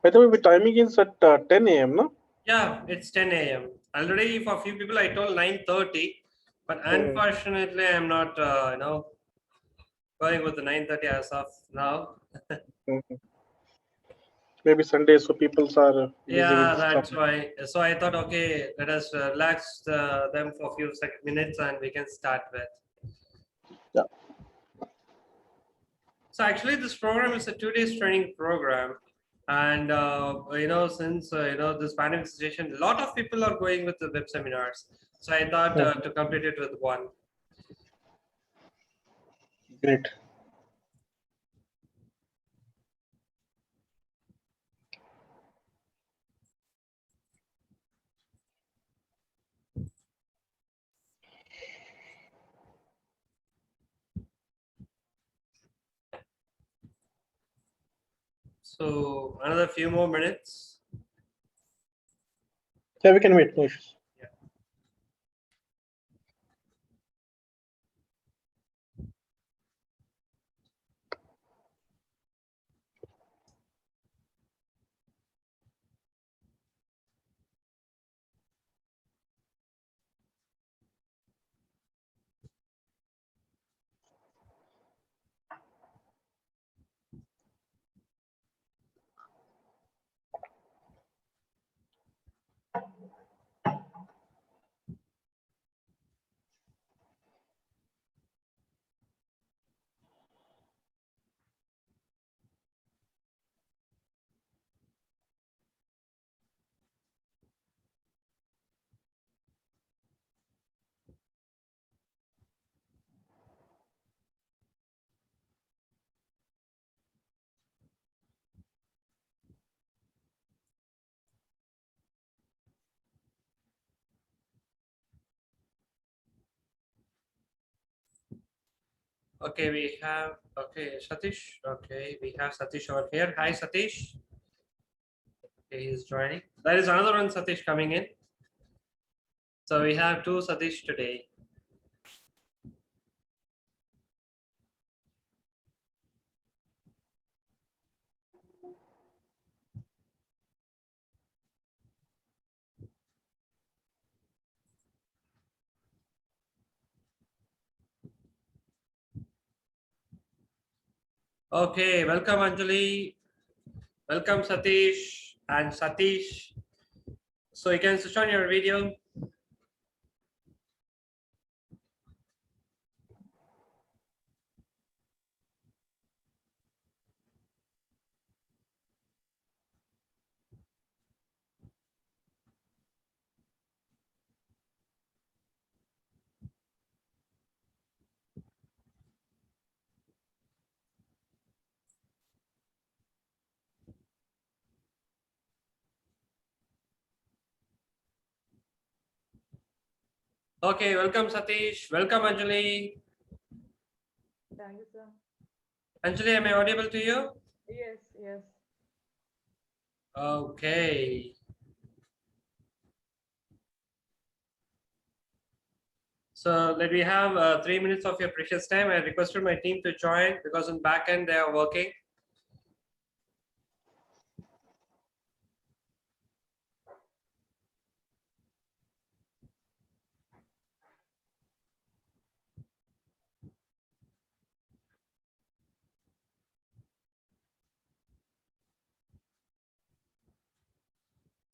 By the way, the timing is at 10 a.m. No? Yeah, it's 10 a.m. Already for a few people I told 9:30, but unfortunately I'm not, going with the 9:30 as of now. Maybe Sunday, so people are busy Yeah, with that's stuff. why. So I thought, okay, let us relax them for a few minutes and we can start with. Yeah. So actually, this program is a 2 days training program, and since this pandemic situation, a lot of people are going with the web seminars. So I thought to complete it with one. Great. So another few more minutes. Yeah, we can wait. No issues. Yeah. Okay, we have Satish. Okay, we have Satish over here. Hi, Satish. Okay, he's joining. There is another one, Satish, coming in. So we have two Satish today. Okay, welcome Anjali. Welcome Satish and Satish. So you can switch on your video. Okay, welcome Satish. Welcome Anjali. Thank you, sir. Anjali, am I audible to you? Yes, yes. Okay. So let me have 3 minutes of your precious time. I requested my team to join because in back end they are working.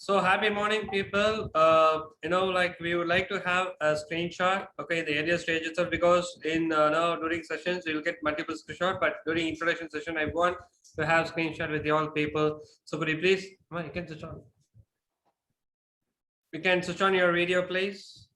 So happy morning, people. We would like to have a screenshot. Okay, the earlier stage itself, because in now during sessions you'll get multiple screenshot, but during introduction session I want to have screenshot with all people. So could you please, come on, you can switch on. You can switch on your video, please.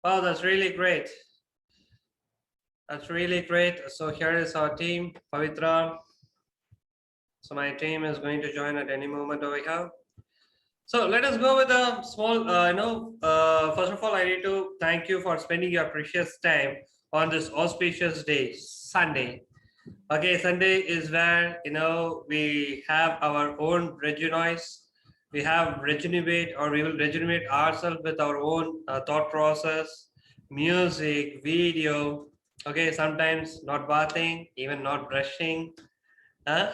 Oh, that's really great. That's really great. So here is our team, Pavitra. So my team is going to join at any moment over here. So let us go with a small, first of all, I need to thank you for spending your precious time on this auspicious day, Sunday. Okay, Sunday is where, we have our own rejuvenate, we have rejuvenate, or we will rejuvenate ourselves with our own thought process, music, video. Okay, sometimes not bathing, even not brushing. Huh?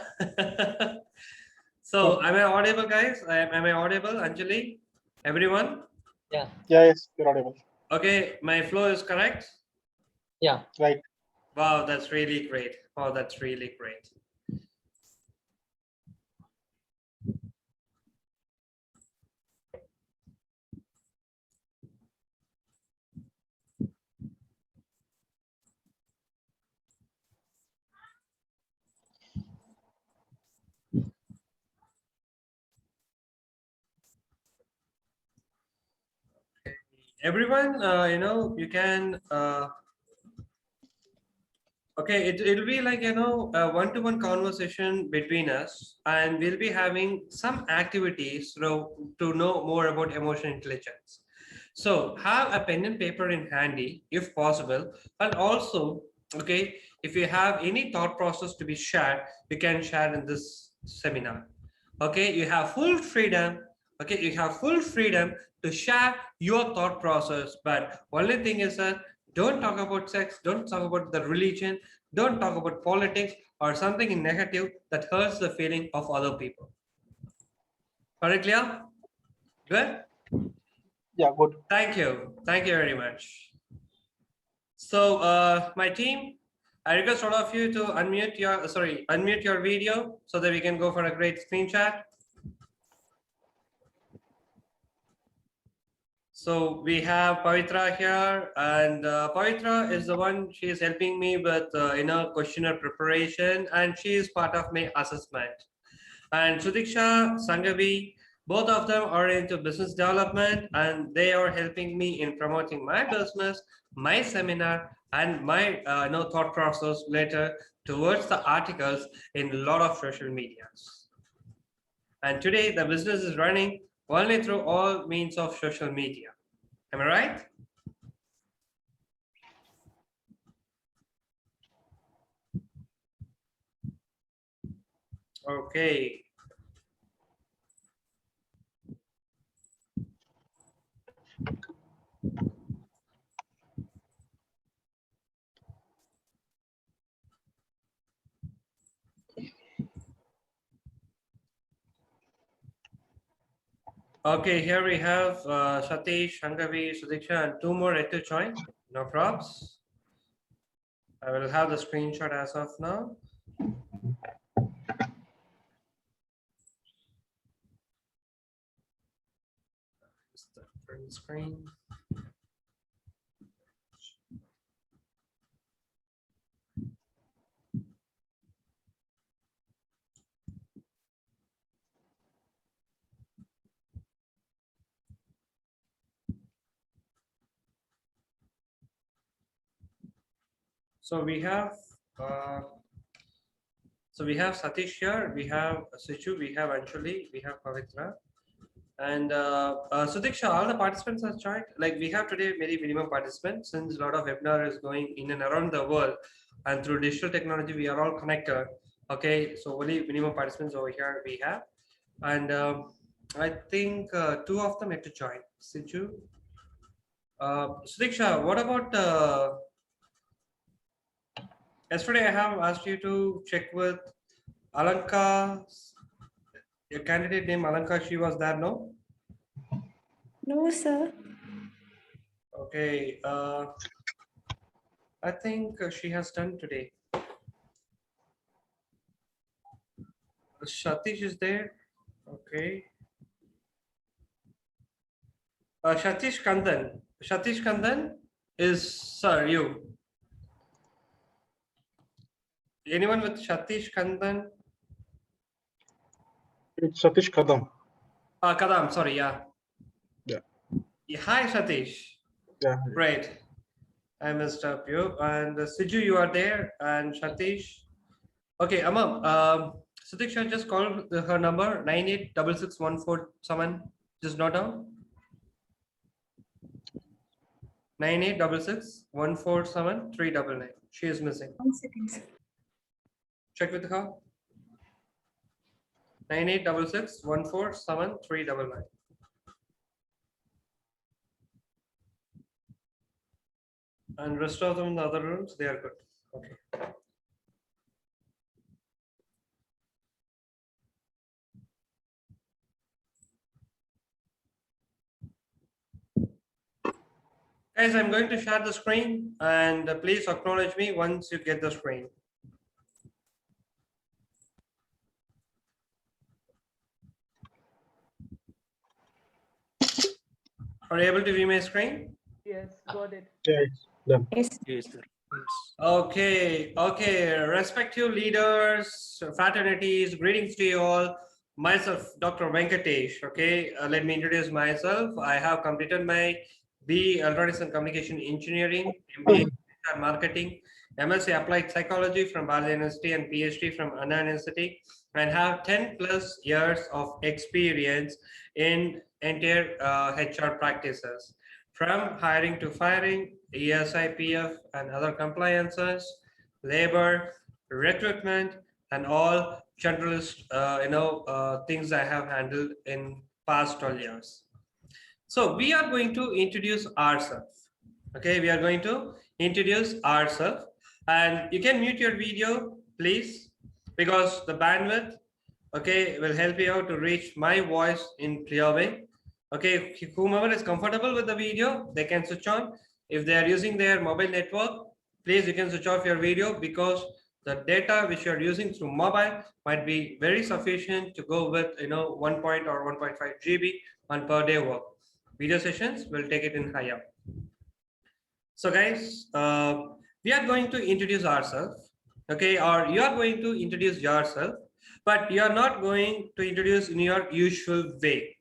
So, am I audible, guys? Am I audible, Anjali? Everyone? Yeah, Yes, you're audible. Okay, my flow is correct. yeah. Right. Wow, that's really great. Wow, that's really great. Everyone, you can okay, it'll be like, a one-to-one conversation between us, and we'll be having some activities to know more about emotional intelligence. So have a pen and paper in handy if possible, and also, okay, if you have any thought process to be shared, you can share in this seminar. Okay, you have full freedom. Okay, you have full freedom to share your thought process, but only thing is that don't talk about sex, don't talk about the religion, don't talk about politics or something in negative that hurts the feeling of other people. Correct, clear? Good? Yeah, good. Thank you. Thank you very much. So my team, I request all of you to unmute your video so that we can go for a great screenshot. So we have Pavitra here, and Pavitra is the one, she is helping me with questionnaire preparation, and she is part of my assessment. And Sudiksha, Sangavi, both of them are into business development, and they are helping me in promoting my business, my seminar, and my thought process later towards the articles in a lot of social medias. And today the business is running only through all means of social media. Am I right? Okay. Okay, here we have Satish, Shangavi, Sudiksha, and two more yet to join. No props. I will have the screenshot as of now. Just the print screen. So we have Satish here, we have Sichu, we have Anjali, we have Pavitra. And Sudiksha, all the participants are joined. Like we have today very minimum participants since a lot of webinar is going in and around the world, and through digital technology we are all connected. Okay, so only minimum participants over here we have, and I think two of them had to join. Sichu, Sudiksha, what about yesterday? I have asked you to check with Alanka. Your candidate name Alanka. She was there, no? No, sir. Okay, I think she has done today. Satish is there. Okay. Satish Kandan. Satish Kandan is, sir, you. Anyone with Satish Kandan? It's Satish Kadam. Kadam, sorry, yeah. Yeah. Hi, Satish. Yeah. Great. I messed up you. And Siju, you are there. And Satish. Okay, Amam. Satiksha just called her number 986614 someone. Just note down. 9866147399. She is missing. 1 second, sir. Check with her. 9866147399. And rest of them in the other rooms, they are good. Okay. Guys, I'm going to share the screen and please acknowledge me once you get the screen. Are you able to view my screen? Yes, got it. Yeah, it's done. Yes. Yes, sir. Okay. Respective leaders, fraternities, greetings to you all. Myself, Dr. Venkatesh. Okay, let me introduce myself. I have completed my BE Electronics and Communication Engineering, MBA in Marketing, MSc Applied Psychology from Bali University, and PhD from Anna University, and have 10+ years of experience in entire HR practices, from hiring to firing, ESI, PF, and other compliances, labor, recruitment, and all generalist things I have handled in past 12 years. So we are going to introduce ourselves. Okay, we are going to introduce ourselves, and you can mute your video, please, because the bandwidth, okay, will help you out to reach my voice in clear way. Okay, whomever is comfortable with the video, they can switch on. If they are using their mobile network, please, you can switch off your video, because the data which you are using through mobile might be very sufficient to go with 1 or 1.5 GB on per day work. Video sessions will take it in higher. So guys, we are going to introduce ourselves, okay, or you are going to introduce yourself, but you are not going to introduce in your usual way.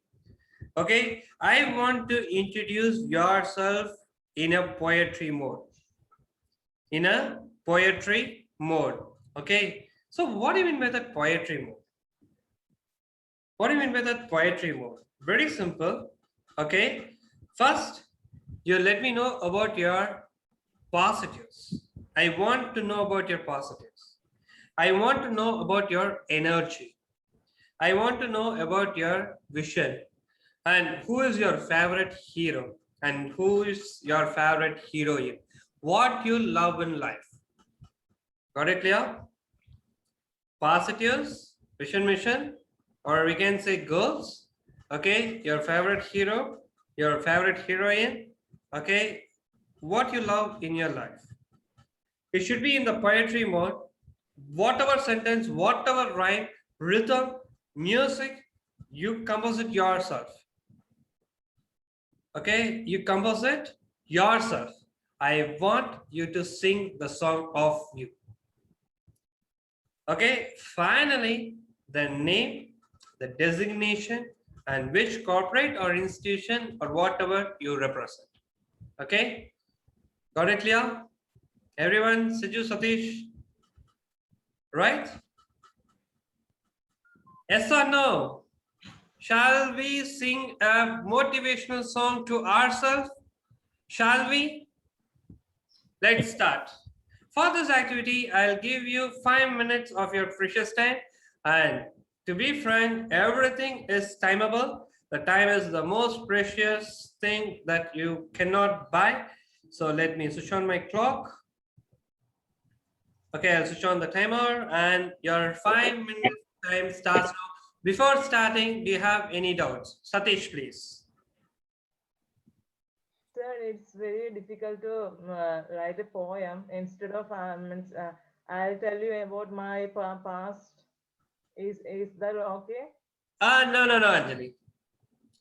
Okay, I want to introduce yourself in a poetry mode. In a poetry mode. Okay, so what do you mean by that poetry mode? What do you mean by that poetry mode? Very simple. Okay, first you let me know about your positives. I want to know about your positives. I want to know about your energy. I want to know about your vision, and who is your favorite hero, and who is your favorite heroine, what you love in life. Got it clear? Positives, vision, mission, or we can say goals. Okay, your favorite hero, your favorite heroine. Okay, what you love in your life. It should be in the poetry mode. Whatever sentence, whatever rhyme, rhythm, music, you compose it yourself. Okay, you compose it yourself. I want you to sing the song of you. Okay, finally, the name, the designation, and which corporate or institution or whatever you represent. Okay, got it clear? Everyone, Siju, Satish, right? Yes or no? Shall we sing a motivational song to ourselves? Shall we? Let's start. For this activity, I'll give you 5 minutes of your precious time. And to be frank, everything is timeable. The time is the most precious thing that you cannot buy. So let me switch on my clock. Okay, I'll switch on the timer, and your 5 minutes time starts now. Before starting, do you have any doubts? Satish, please. Sir, it's very difficult to write a poem. Instead of I'll tell you about my past. Is that okay? No, Anjali.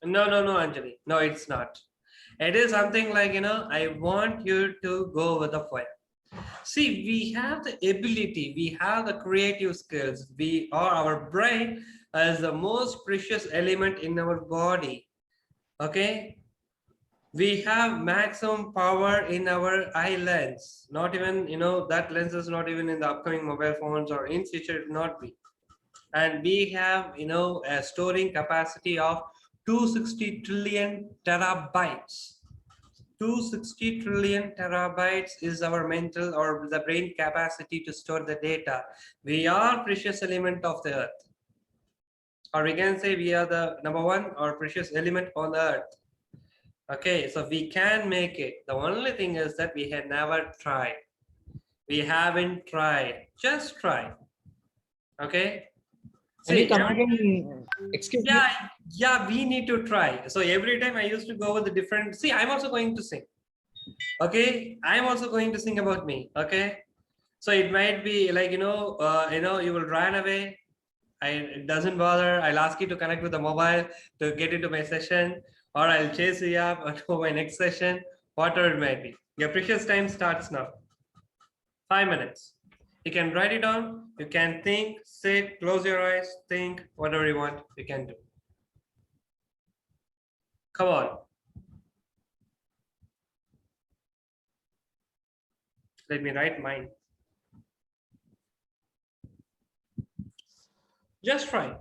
No, Anjali. No, it's not. It is something like, I want you to go with a poem. See, we have the ability, we have the creative skills. Our brain is the most precious element in our body. Okay? We have maximum power in our eye lens. Not even, that lens is not even in the upcoming mobile phones, or in future it will not be. And we have, a storing capacity of 260 trillion terabytes. 260 trillion terabytes is our mental or the brain capacity to store the data. We are precious element of the earth. Or we can say we are the number one or precious element on the earth. Okay, so we can make it. The only thing is that we had never tried. We haven't tried. Just try. Okay. Can you See, come again? Excuse me. yeah, we need to try. So every time I used to go with the different. See, I'm also going to sing. Okay, I'm also going to sing about me. Okay, so it might be like you will run away. It doesn't bother. I'll ask you to connect with the mobile to get into my session, or I'll chase you up to my next session, whatever it might be. Your precious time starts now. 5 minutes. You can write it down. You can think, sit, close your eyes, think, whatever you want, you can do. Come on. Let me write mine. Just try.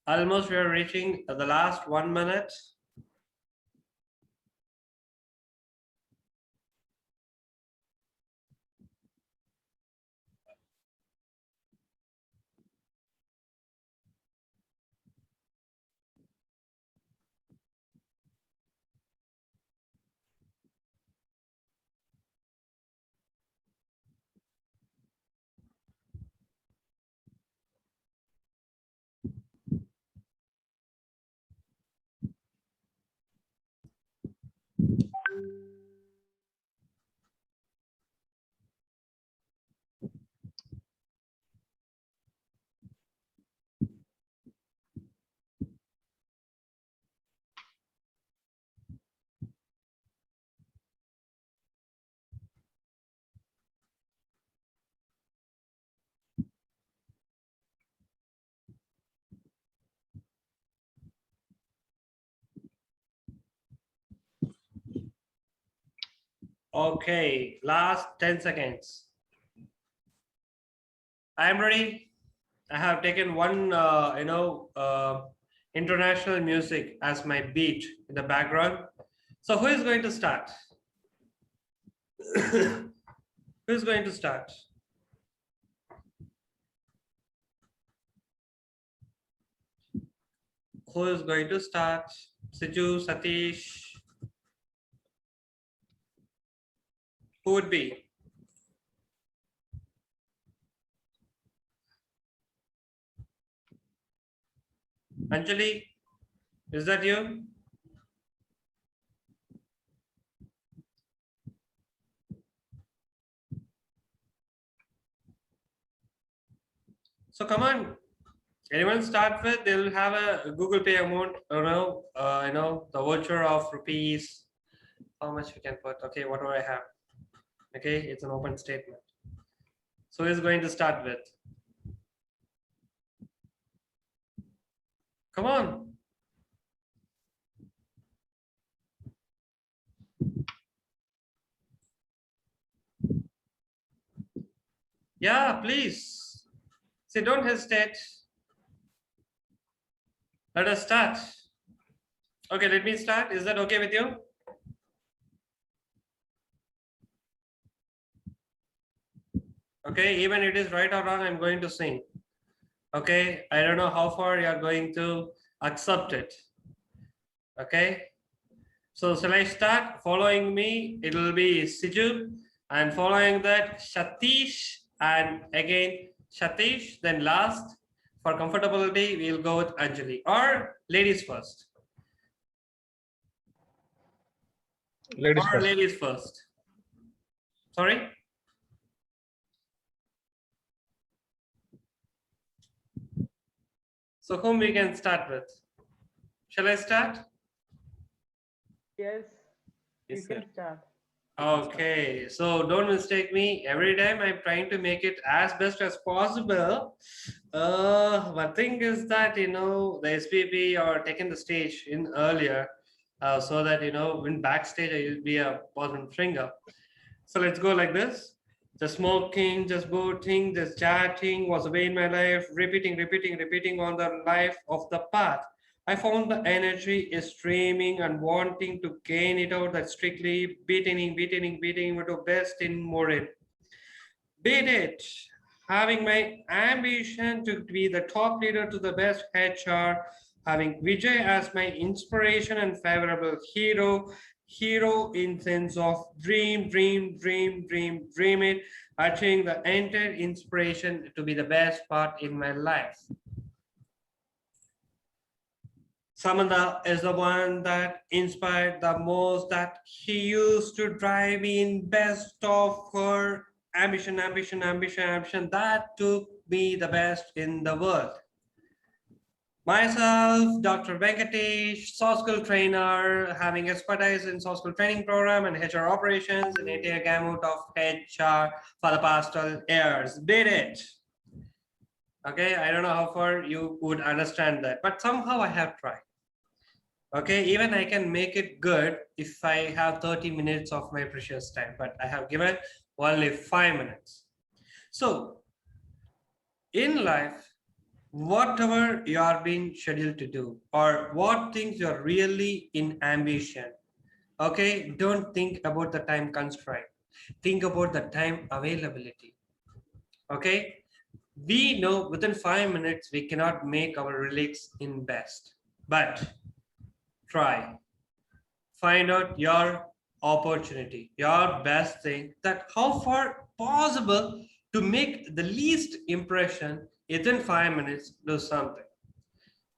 Almost we are reaching the last 1 minute. Okay, last 10 seconds. I am ready. I have taken one, international music as my beat in the background. So who is going to start? Who is going to start? Who is going to start? Siju, Satish? Who would be? Anjali, is that you? So come on, anyone start with? They'll have a Google Pay amount, the voucher of rupees. How much we can put? Okay, whatever I have. Okay, it's an open statement. So who's going to start with? Come on. Yeah, please. Say, don't hesitate. Let us start. Okay, let me start. Is that okay with you? Okay, even it is right or wrong, I'm going to sing. Okay, I don't know how far you are going to accept it. Okay, so shall I start? Following me, it will be Siju, and following that Satish, and again Satish, then last for comfortability we'll go with Anjali, or ladies first. Ladies Or first. ladies first. Sorry. So whom we can start with? Shall I start? Yes, you Yes, can sir. start. Okay, so don't mistake me. Every time I'm trying to make it as best as possible. One thing is that the SPP are taking the stage in earlier, so that when backstage I will be a bottom finger. So let's go like this. Just smoking, just boating, just chatting was a way in my life, repeating on the life of the path. I found the energy is streaming and wanting to gain it out that strictly beating to best in more. Beat it. Having my ambition to be the top leader to the best HR, having Vijay as my inspiration and favorable hero in sense of dream it, achieving the entire inspiration to be the best part in my life. Samantha is the one that inspired the most, that he used to drive in best of her ambition. That took me the best in the world. Myself, Dr. Venkatesh, soft skill trainer, having expertise in soft skill training program and HR operations in entire gamut of HR for the past 12 years. Did it. Okay, I don't know how far you would understand that, but somehow I have tried. Okay, even I can make it good if I have 30 minutes of my precious time, but I have given only 5 minutes. So in life, whatever you are being scheduled to do, or what things you're really in ambition, okay, don't think about the time constraint. Think about the time availability. Okay, we know within 5 minutes we cannot make our release in best, but try. Find out your opportunity, your best thing, that how far possible to make the least impression within 5 minutes, do something.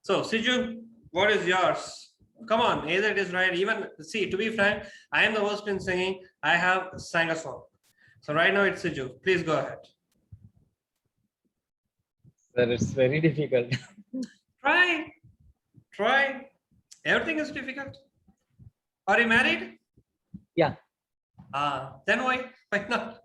So Siju, what is yours? Come on, either it is right. Even see, to be frank, I am the worst in singing. I have sang a song. So right now it's Siju. Please go ahead. Sir, it's very difficult. Try. Everything is difficult. Are you married? Yeah. Then why not?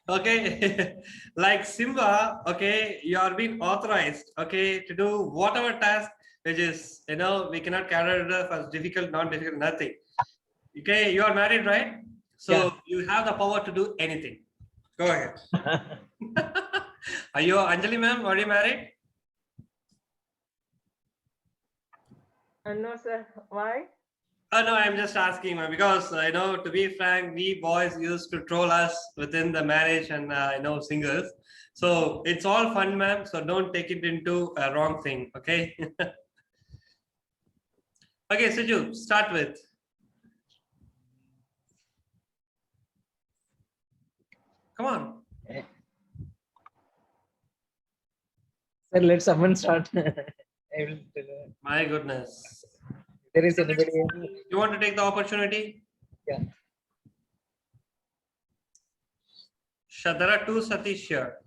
Okay, like Simba, okay, you are being authorized, okay, to do whatever task which is, we cannot carry it as difficult, not difficult, nothing. Okay, you are married, right? So Yeah. you have the power to do anything. Go ahead. Are you Anjali ma'am? Are you married? No, sir. Why? Oh no, I'm just asking ma'am, because to be frank, we boys used to troll us within the marriage and singles. So it's all fun, ma'am. So don't take it into a wrong thing, okay? Okay, Siju, start with. Come on. Sir, let someone start. I will tell you. My goodness. There is anybody else? You want to take the opportunity? Yeah. There are two Satish here.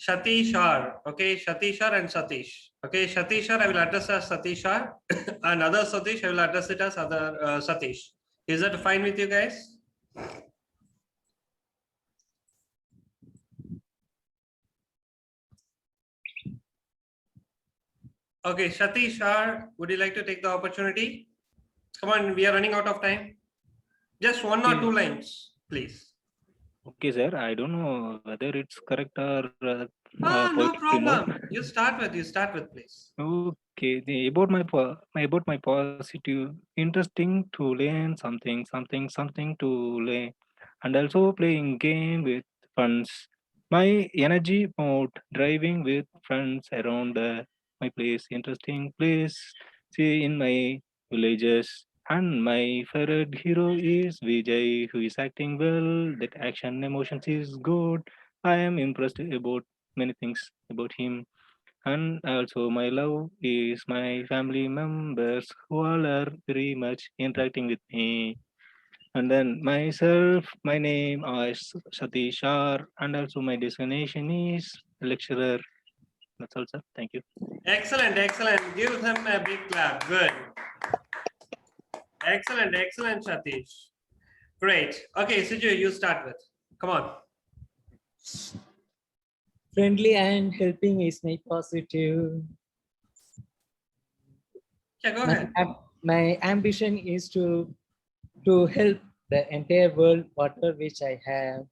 Shatishar, okay, Shatishar and Satish. Okay, Shatishar I will address as Satishar, and other Satish I will address it as other Satish. Is that fine with you guys? Okay, Shatishar, would you like to take the opportunity? Come on, we are running out of time. Just one or two lines, please. Okay, sir. I don't know whether it's correct or No poetically more. problem. You start with, please. Okay, about my positive, interesting to learn something to learn, and also playing game with friends. My energy mode, driving with friends around my place, interesting place. See in my villages. And my favorite hero is Vijay, who is acting well. That action emotions is good. I am impressed about many things about him. And also my love is my family members who all are very much interacting with me. And then myself, my name is Satishar, and also my designation is lecturer. That's all, sir. Thank you. Excellent, excellent. Give them a big clap. Good. Excellent, excellent, Satish. Great. Okay, Siju, you start with. Come on. Friendly and helping is my positive. Yeah, go My, ahead. my ambition is to help the entire world, whatever which I have.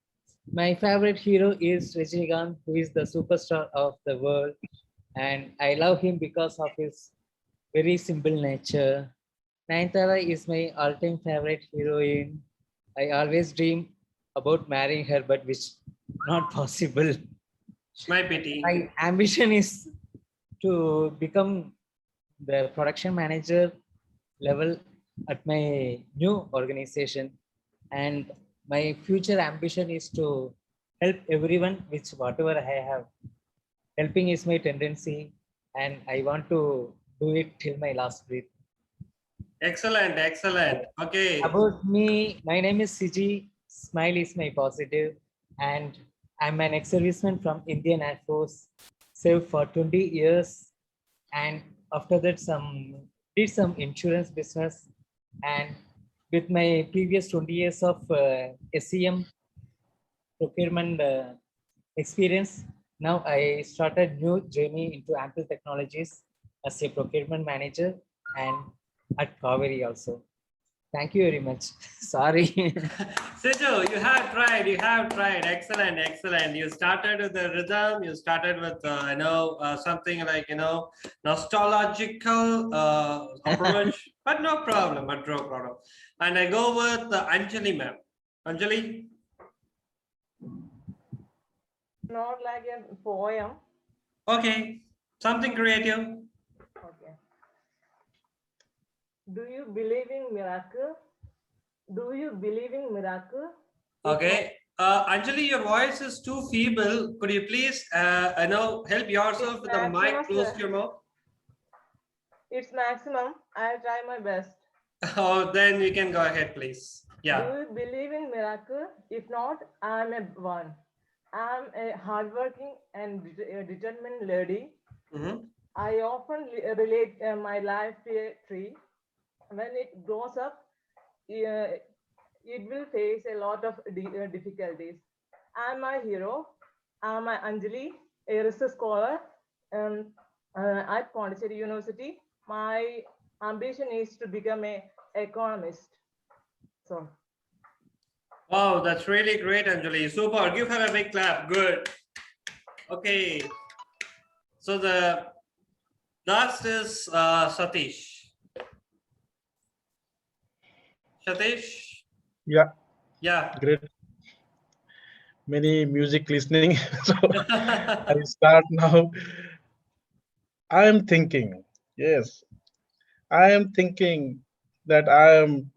My favorite hero is Rajinikanth, who is the superstar of the world, and I love him because of his very simple nature. Nayanthara is my all-time favorite heroine. I always dream about marrying her, but which not possible. My pity. My ambition is to become the production manager level at my new organization, and my future ambition is to help everyone with whatever I have. Helping is my tendency, and I want to do it till my last breath. Excellent, excellent. Okay. About me, my name is Siji. Smile is my positive, and I'm an ex-serviceman from Indian Air Force. Served for 20 years, and after that, did some insurance business. And with my previous 20 years of SCM procurement experience, now I started new journey into Ample Technologies as a procurement manager and at Kaveri also. Thank you very much. Sorry. Siju, you have tried. Excellent, excellent. You started with the rhythm, you started with, something like, nostalgical approach, but no problem. And I go with Anjali ma'am. Anjali? Not like a poem. Okay, something creative. Okay. Do you believe in miracle? Do you believe in miracle? Okay. Anjali, your voice is too feeble. Could you please, help yourself with the mic close to your mouth? It's maximum. I'll try my best. Oh, then you can go ahead, please. Yeah. Do you believe in miracle? If not, I'm a one. I'm a hardworking and determined lady. Mhm. I often relate my life to a tree. When it grows up, it will face a lot of difficulties. I'm my hero. I'm my Anjali, a research scholar at Pondicherry University. My ambition is to become a economist. So Wow, that's really great, Anjali. Super. Give her a big clap. Good. Okay. So the last is Satish. Satish? Yeah, Yeah. great. Many music listening. So I will start now. I am thinking, yes, I am thinking that I am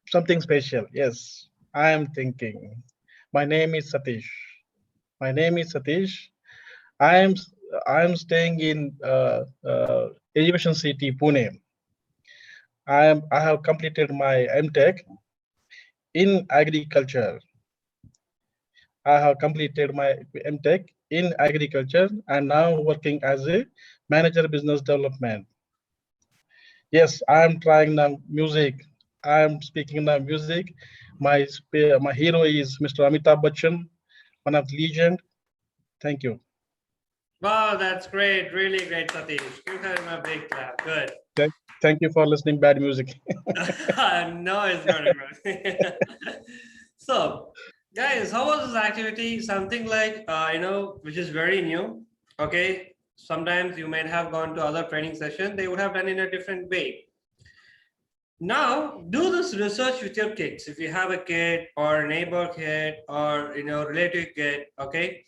something special. Yes, I am thinking. My name is Satish. My name is Satish. I am I am staying in Education City, Pune. I have completed my MTech in agriculture. I have completed my MTech in agriculture and now working as a manager business development. Yes, I am trying now music. I am speaking now music. My hero is Mr. Amitabh Bachchan, one of the legend. Thank you. Wow, that's great. Really great, Satish. Give her a big clap. Good. Thank you for listening bad music. No, it's not good. So, guys, how was this activity? Something like, which is very new. Okay. Sometimes you might have gone to other training session. They would have done in a different way. Now, do this research with your kids. If you have a kid or a neighbor kid or, relative kid, okay,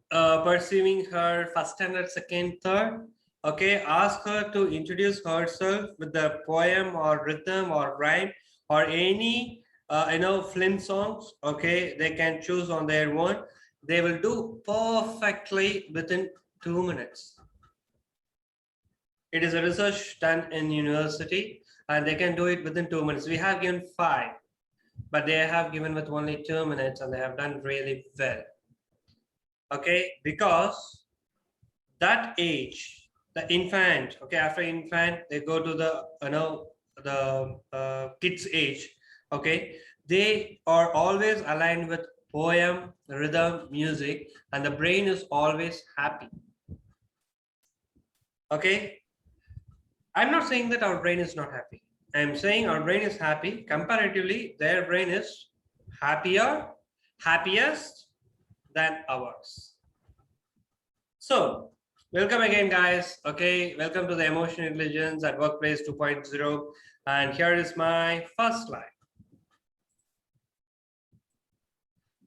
pursuing her first standard, second, third, okay, ask her to introduce herself with the poem or rhythm or rhyme or any, film songs, okay, they can choose on their own. They will do perfectly within 2 minutes. It is a research done in university and they can do it within 2 minutes. We have given 5, but they have given with only 2 minutes and they have done really well. Okay, because that age, the infant, okay, after infant, they go to the, kids age, okay, they are always aligned with poem, rhythm, music, and the brain is always happy. Okay, I'm not saying that our brain is not happy. I'm saying our brain is happy. Comparatively, their brain is happiest than ours. So, welcome again, guys. Okay, welcome to the Emotional Intelligence at Workplace 2.0. And here is my first slide.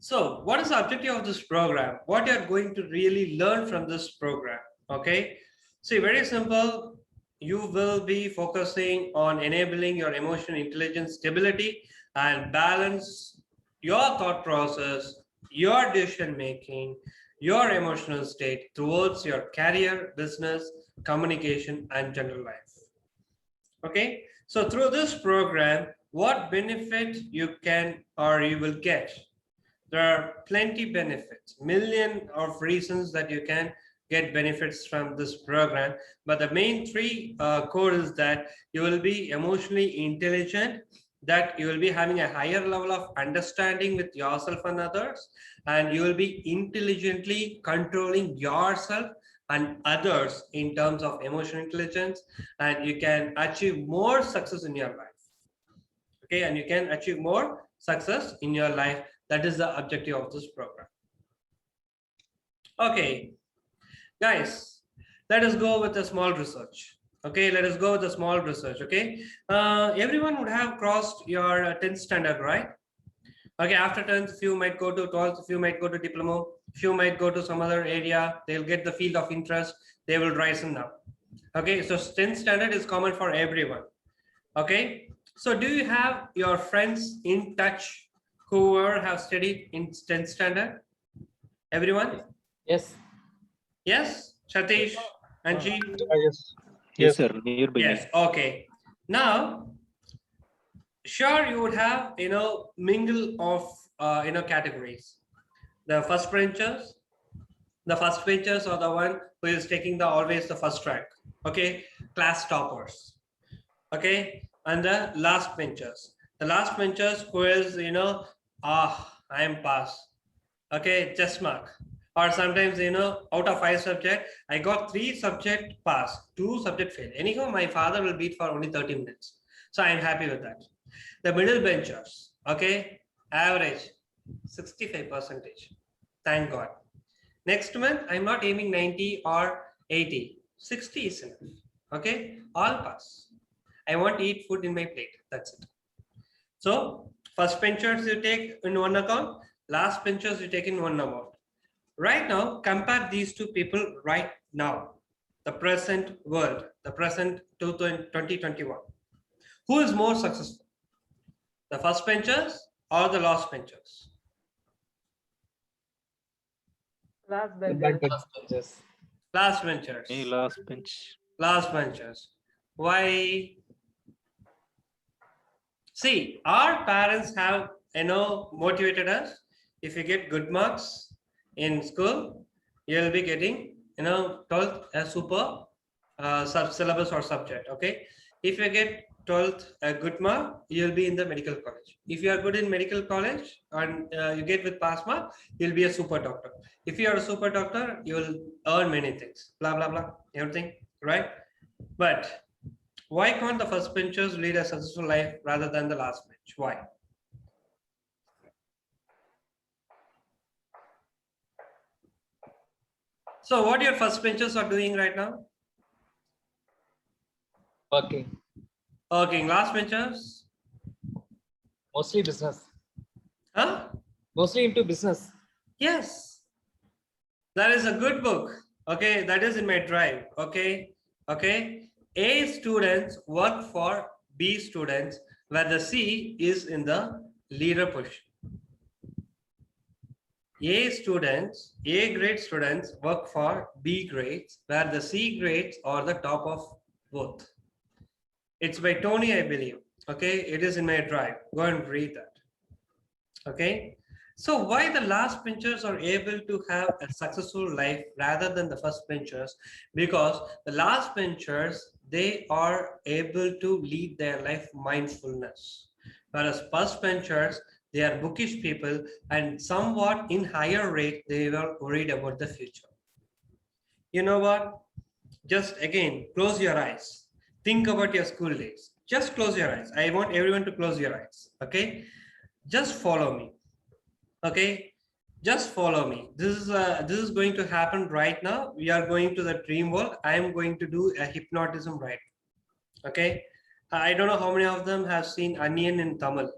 So, what is the objective of this program? What you're going to really learn from this program? Okay, see, very simple. You will be focusing on enabling your emotional intelligence stability and balance your thought process, your decision making, your emotional state towards your career, business, communication, and general life. Okay, so through this program, what benefit you can or you will get? There are plenty benefits, million of reasons that you can get benefits from this program, but the main 3 core is that you will be emotionally intelligent, that you will be having a higher level of understanding with yourself and others, and you will be intelligently controlling yourself and others in terms of emotional intelligence, and you can achieve more success in your life. Okay, and you can achieve more success in your life. That is the objective of this program. Okay, guys, let us go with a small research. Okay, let us go with a small research. Okay, everyone would have crossed your 10th standard, right? Okay, after 10th, few might go to 12th, few might go to diploma, few might go to some other area. They'll get the field of interest. They will rise in now. Okay, so 10th standard is common for everyone. Okay, so do you have your friends in touch who have studied in 10th standard? Everyone? Yes. Yes, Satish, Anji? Yes. Yes, sir. Nearby me. Yes, okay. Now, sure, you would have, mingle of, categories. The first benchers are the one who is taking always the first rank. Okay, class toppers. Okay, and the last benchers who is, I am pass. Okay, just mark. Or sometimes, out of 5 subjects, I got 3 subject pass, 2 subject fail. Anyhow, my father will beat for only 30 minutes. So I'm happy with that. The middle benchers, okay, average 65%. Thank God. Next month, I'm not aiming 90 or 80. 60 is enough. Okay, all pass. I want to eat food in my plate. That's it. So first benchers you take in one account, last benchers you take in one amount. Right now, compare these two people right now. The present world, the present 2021. Who is more successful? The first benchers or the last benchers? Last The bencher. back Last benches. Last benchers. A last bench. Last benchers. Why? See, our parents have, motivated us. If you get good marks in school, you'll be getting, 12th a super syllabus or subject. Okay. If you get 12th a good mark, you'll be in the medical college. If you are good in medical college and you get with pass mark, you'll be a super doctor. If you are a super doctor, you will earn many things. Blah blah blah. Everything, right? But why can't the first benchers lead a successful life rather than the last bench? Why? So what your first benchers are doing right now? Working. Working. Last benchers? Mostly business. Huh? Mostly into business. Yes. That is a good book. Okay, that is in my drive. Okay. Okay. A students work for B students, where the C is in the leader position. A grade students work for B grades, where the C grades are the top of both. It's by Tony, I believe. Okay, it is in my drive. Go and read that. Okay. So why the last benchers are able to have a successful life rather than the first benchers? Because the last benchers, they are able to lead their life mindfulness. Whereas first benchers, they are bookish people and somewhat in higher rate, they were worried about the future. You know what? Just again, close your eyes. Think about your school days. Just close your eyes. I want everyone to close your eyes. Okay. Just follow me. Okay, just follow me. This is going to happen right now. We are going to the dream world. I am going to do a hypnotism right now. Okay, I don't know how many of them have seen Onion in Tamil.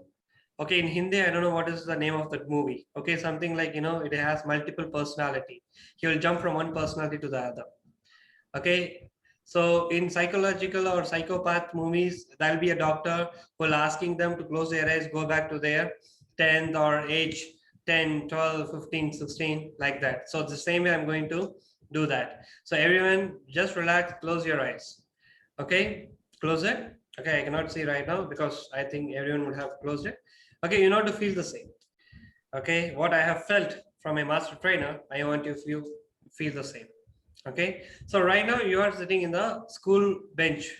Okay, in Hindi, I don't know what is the name of that movie. Okay, something like, it has multiple personality. He will jump from one personality to the other. Okay, so in psychological or psychopath movies, there'll be a doctor who will asking them to close their eyes, go back to their 10th or age 10, 12, 15, 16, like that. So the same way I'm going to do that. So everyone just relax, close your eyes. Okay, close it. Okay, I cannot see right now because I think everyone would have closed it. Okay, you know to feel the same. Okay, what I have felt from a master trainer, I want you to feel the same. Okay, so right now you are sitting in the school bench.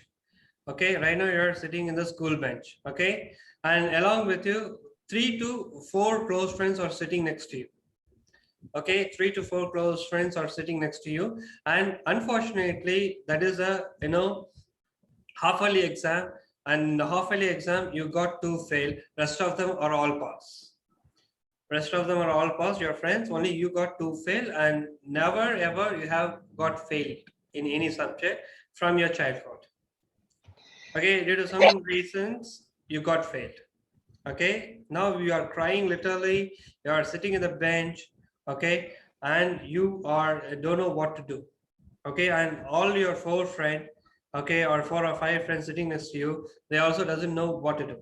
Okay, right now you are sitting in the school bench. Okay, and along with you, 3 to 4 close friends are sitting next to you. Okay, 3 to 4 close friends are sitting next to you, and unfortunately, that is a half-yearly exam, and the half-yearly exam you got to fail. Rest of them are all pass. Rest of them are all pass. Your friends, only you got to fail, and never ever you have got failed in any subject from your childhood. Okay, due to some reasons you got failed. Okay, now you are crying literally. You are sitting in the bench. Okay, and you don't know what to do. Okay, and all your 4 friends, okay, or 4 or 5 friends sitting next to you, they also doesn't know what to do.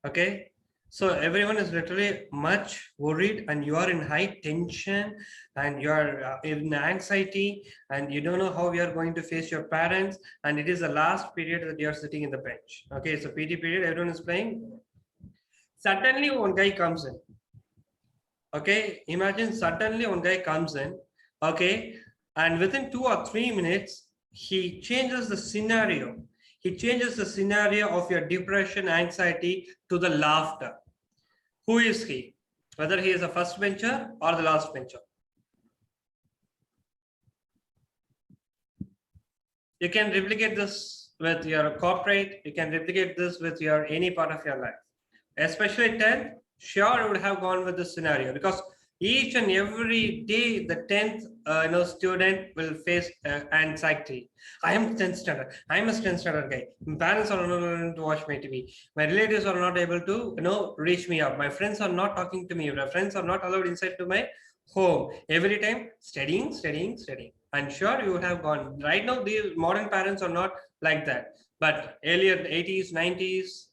Okay, so everyone is literally much worried, and you are in high tension, and you are in anxiety, and you don't know how you are going to face your parents, and it is the last period that you are sitting in the bench. Okay, so PT period, everyone is playing. Suddenly one guy comes in. Okay, imagine suddenly one guy comes in. Okay, and within 2 or 3 minutes, he changes the scenario. He changes the scenario of your depression, anxiety to the laughter. Who is he? Whether he is a first bencher or the last bencher. You can replicate this with your corporate, you can replicate this with your any part of your life. Especially 10th, sure you would have gone with this scenario because each and every day the 10th student will face anxiety. I am 10th standard. I am a 10th standard guy. My parents are not able to watch my TV. My relatives are not able to reach me up. My friends are not talking to me. My friends are not allowed inside to my home. Every time studying. I'm sure you would have gone. Right now, these modern parents are not like that. But earlier 80s, 90s,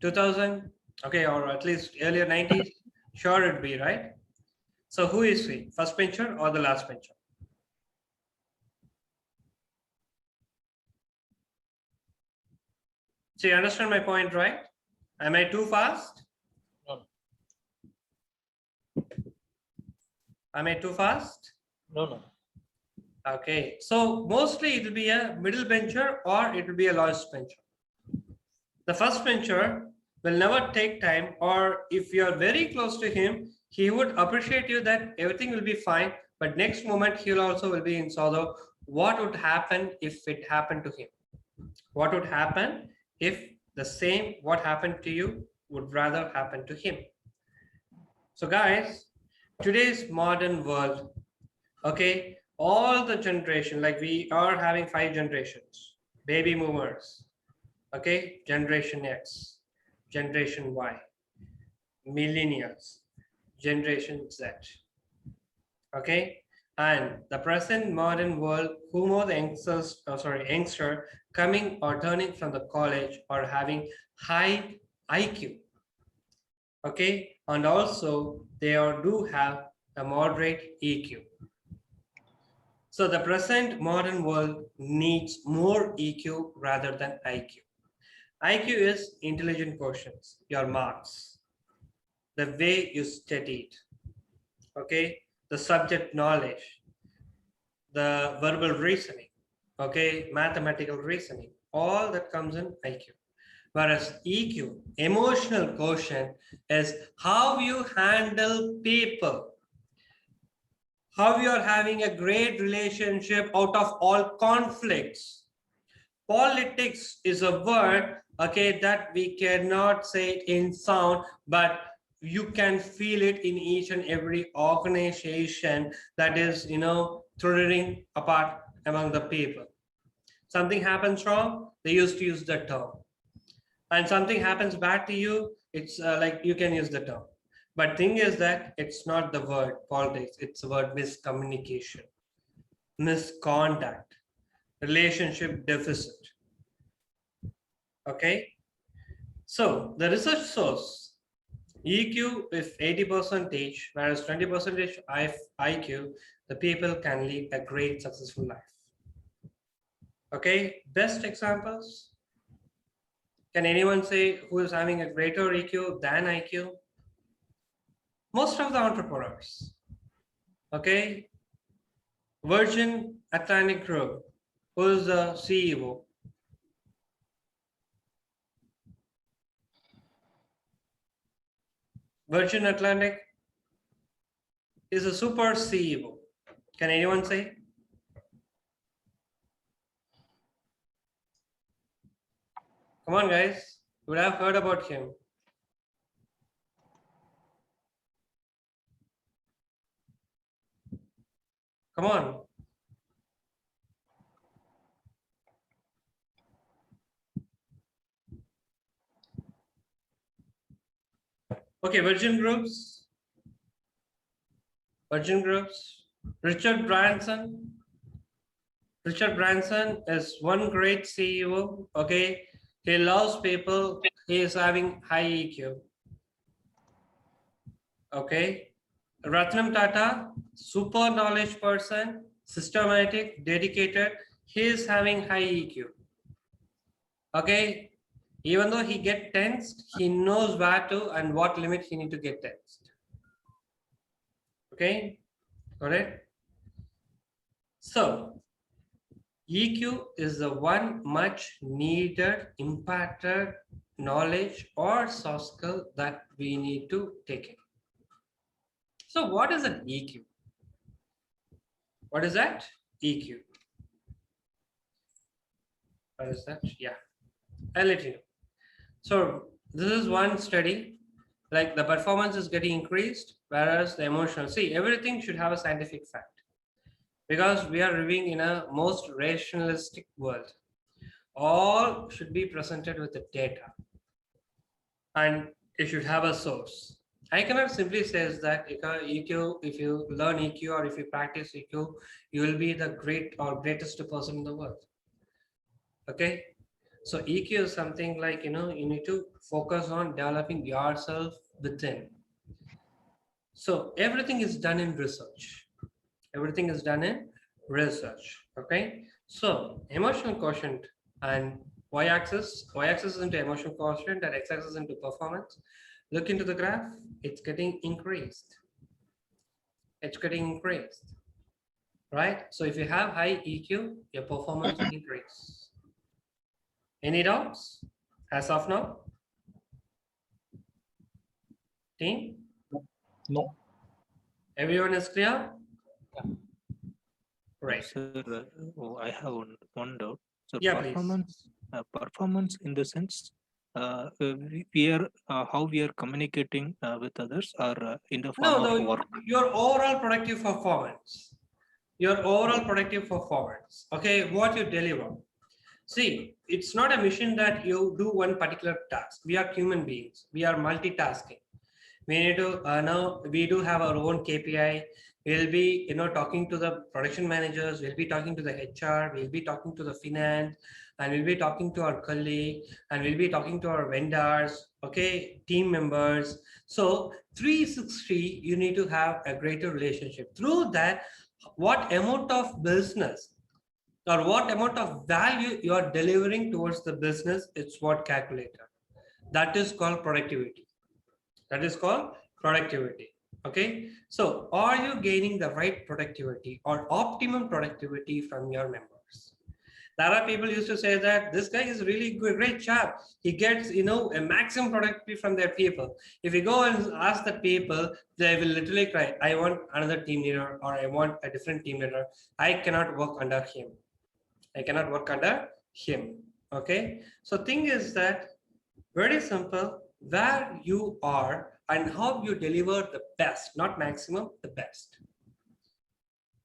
2000, okay, or at least earlier 90s, sure it'd be, right? So who is he? First bencher or the last bencher? So you understand my point, right? Am I too fast? No. Am I too fast? No. Okay, so mostly it will be a middle bencher or it will be a last bencher. The first bencher will never take time, or if you are very close to him, he would appreciate you that everything will be fine, but next moment he will also will be in sorrow. What would happen if it happened to him? What would happen if the same what happened to you would rather happen to him? So guys, today's modern world, okay, all the generation, like we are having 5 generations, baby boomers, okay, generation X, generation Y, millennials, generation Z, okay, and the present modern world, who more the youngster coming or turning from the college or having high IQ, okay, and also they do have a moderate EQ. So the present modern world needs more EQ rather than IQ. IQ is intelligent quotients, your marks, the way you studied, okay, the subject knowledge, the verbal reasoning, okay, mathematical reasoning, all that comes in IQ. Whereas EQ, emotional quotient, is how you handle people, how you are having a great relationship out of all conflicts. Politics is a word, okay, that we cannot say it in sound, but you can feel it in each and every organization that is, throwing apart among the people. Something happens wrong, they used to use the term. And something happens bad to you, it's like you can use the term. But thing is that it's not the word politics, it's the word miscommunication, misconduct, relationship deficit. Okay, so the research shows EQ is 80%, whereas 20% IQ, the people can lead a great successful life. Okay, best examples. Can anyone say who is having a greater EQ than IQ? Most of the entrepreneurs. Okay, Virgin Atlantic Group, who is the CEO? Virgin Atlantic is a super CEO. Can anyone say? Come on, guys. You would have heard about him. Come on. Okay, Virgin Groups. Richard Branson. Richard Branson is one great CEO. Okay, he loves people. He is having high EQ. Okay, Ratnam Tata, super knowledge person, systematic, dedicated. He is having high EQ. Okay, even though he get tensed, he knows where to and what limit he need to get tensed. Okay, got it? So EQ is the one much needed impacted knowledge or soft skill that we need to take in. So what is an EQ? What is that? EQ. What is that? Yeah, I'll let you know. So this is one study, like the performance is getting increased, whereas the emotional, see, everything should have a scientific fact because we are living in a most rationalistic world. All should be presented with the data and it should have a source. I cannot simply say that EQ, if you learn EQ or if you practice EQ, you will be the great or greatest person in the world. Okay. So EQ is something like, you need to focus on developing yourself within. So everything is done in research. Everything is done in research. Okay. So emotional quotient and y-axis is into emotional quotient and x-axis into performance. Look into the graph, it's getting increased. It's getting increased, right? So if you have high EQ, your performance will increase. Any doubts as of now? Team? No. Everyone is clear? Yeah. Right. Sir, I have one doubt. So Yeah, please. performance in the sense we are how we are communicating with others or in the form of work. Your overall productive performance. Your overall productive performance. Okay, what you deliver. See, it's not a mission that you do one particular task. We are human beings. We are multitasking. We need to now we do have our own KPI. We'll be talking to the production managers. We'll be talking to the HR. We'll be talking to the finance, and we'll be talking to our colleague, and we'll be talking to our vendors. Okay, team members. So 360, you need to have a greater relationship. Through that, what amount of business or what amount of value you are delivering towards the business, it's what calculator. That is called productivity. That is called productivity. Okay. So are you gaining the right productivity or optimum productivity from your members? There are people used to say that this guy is really good, great chap. He gets, a maximum productivity from their people. If you go and ask the people, they will literally cry. I want another team leader or I want a different team leader. I cannot work under him. I cannot work under him. Okay. So thing is that very simple, where you are and how you deliver the best, not maximum, the best.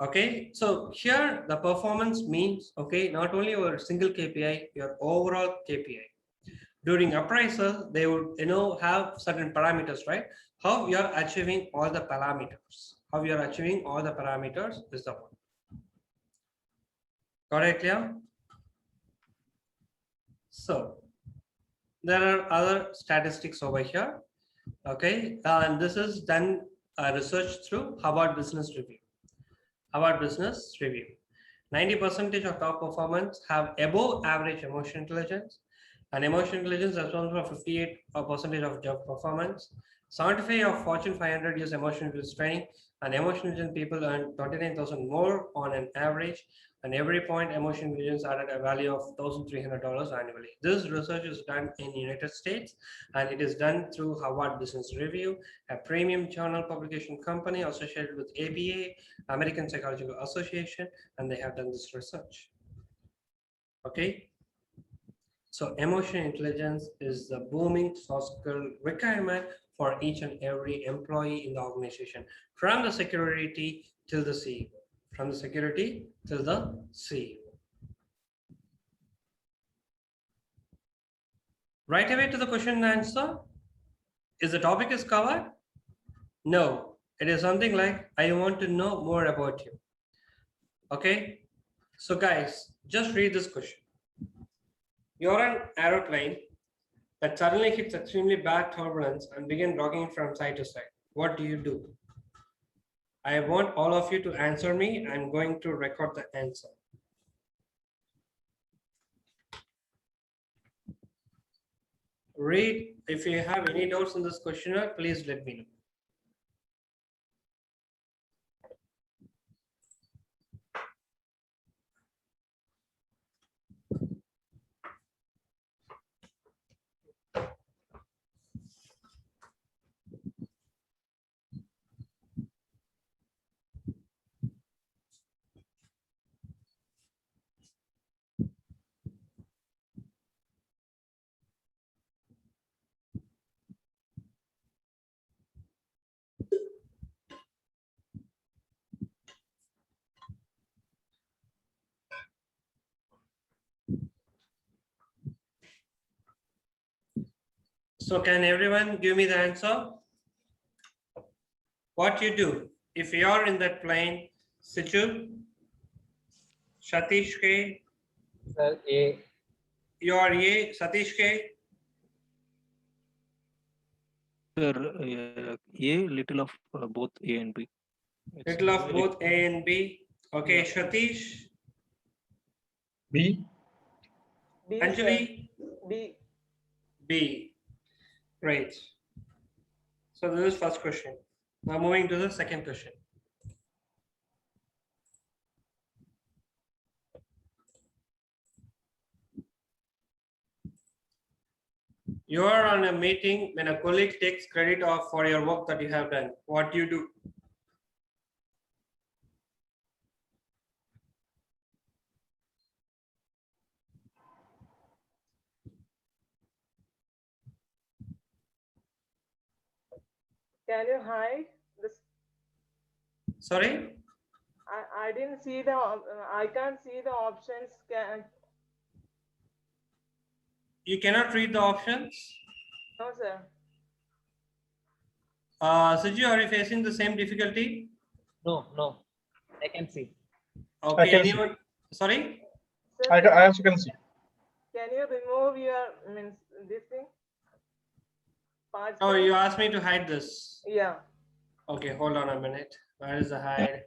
Okay, so here the performance means, okay, not only your single KPI, your overall KPI. During appraisal, they would, have certain parameters, right? How you are achieving all the parameters. How you are achieving all the parameters is the one. Got it clear? So there are other statistics over here. Okay, and this is done research through Harvard Business Review. Harvard Business Review. 90% of top performance have above average emotional intelligence, and emotional intelligence is responsible for 58% of job performance. 75 of Fortune 500 use emotional intelligence training, and emotional intelligence people earn 29,000 more on an average. And every point, emotional intelligence added a value of $1,300 annually. This research is done in United States, and it is done through Harvard Business Review, a premium journal publication company associated with ABA, American Psychological Association, and they have done this research. Okay. So emotional intelligence is the booming soft skill requirement for each and every employee in the organization, from the security till the CEO. From the security till the CEO. Right away to the question and answer. Is the topic is covered? No, it is something like, I want to know more about you. Okay, so guys, just read this question. You're an aeroplane that suddenly hits extremely bad turbulence and begin rocking from side to side. What do you do? I want all of you to answer me. I'm going to record the answer. Read. If you have any doubts in this questionnaire, please let me know. So can everyone give me the answer? What you do if you're in that plane, Siju, Satish K, Sir, A. you're A, Satish K, Sir, A, little of both A and B. It's little of very- both A and B. Okay, Yeah. Satish, B. B, sir. Anjali, B. B. Great. So this is first question. Now moving to the second question. You are on a meeting when a colleague takes credit off for your work that you have done. What do you do? Can you hide this? Sorry? I didn't see the, I can't see the options. You cannot read the options. No, sir. Suju, are you facing the same difficulty? No, no. I can see. Okay, can see. anyone? Sorry? Sir, I also can see. can you remove your, means, this thing? Parts Oh, thing? you asked me to hide this. Yeah. Okay, hold on a minute. Where is the hide?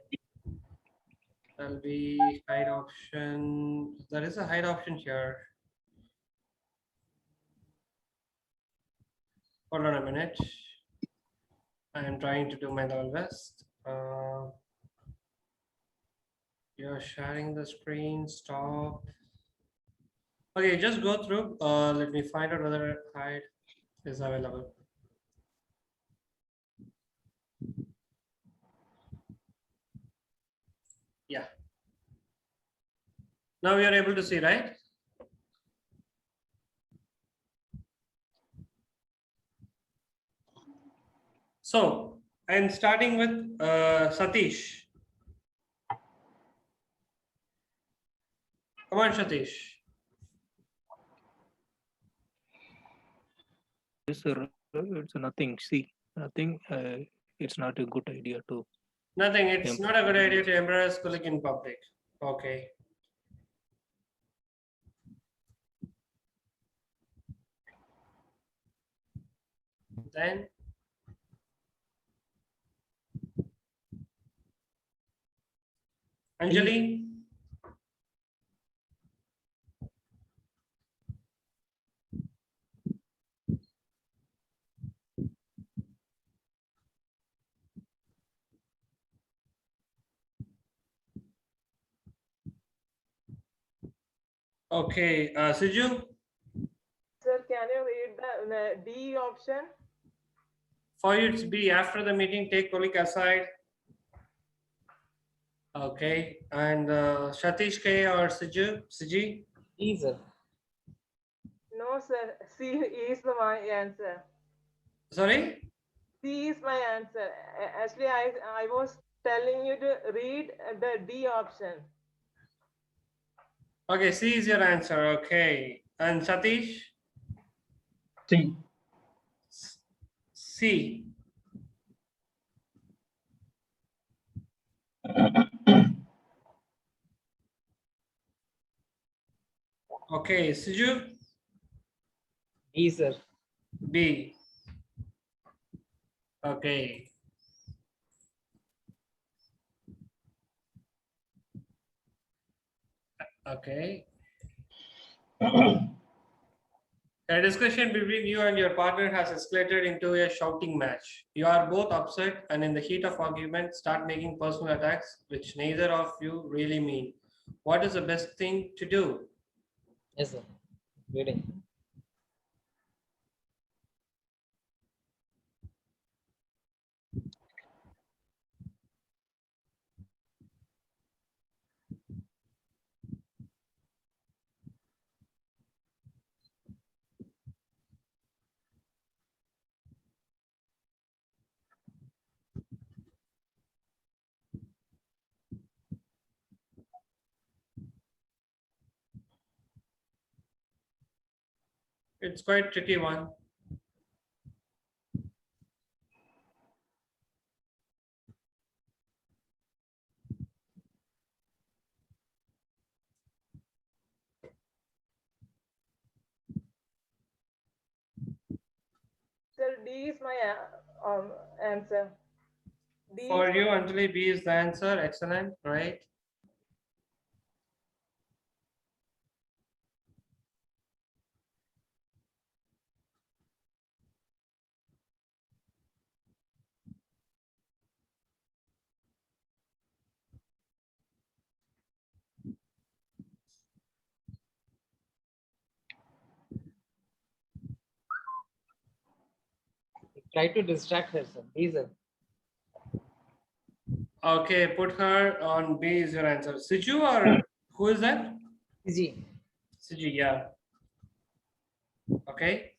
There'll be hide option. There is a hide option here. Hold on a minute. I am trying to do my level best. You're sharing the screen. Stop. Okay, just go through. Let me find out whether hide is available. Yeah. Now we are able to see, right? So I'm starting with Satish. Come on, Satish. Yes, sir. It's nothing. See, nothing. It's not a good idea to. Nothing. It's Em- not a good idea to embarrass colleague in public. Okay. Then Anjali. Okay, Siju. Sir, can you read the D option? For you, it's B. After the meeting, take colleague aside. Okay, and Satish K or Siju, Siji. E, sir. No, sir. C is my answer. Sorry. C is my answer. Actually, I was telling you to read the D option. Okay, C is your answer. Okay, and Satish. C. C. Okay, Siju. E, sir. B. Okay. Okay. A discussion between you and your partner has escalated into a shouting match. You are both upset and in the heat of argument start making personal attacks, which neither of you really mean. What is the best thing to do? Yes, sir. Reading. It's quite tricky one. is my answer. D is For my- you, Anjali, B is the answer. Excellent, right? Try to distract her, sir. Please, sir. Okay, put her on B is your answer. Siju or who is that? CG. Siju, yeah. Okay.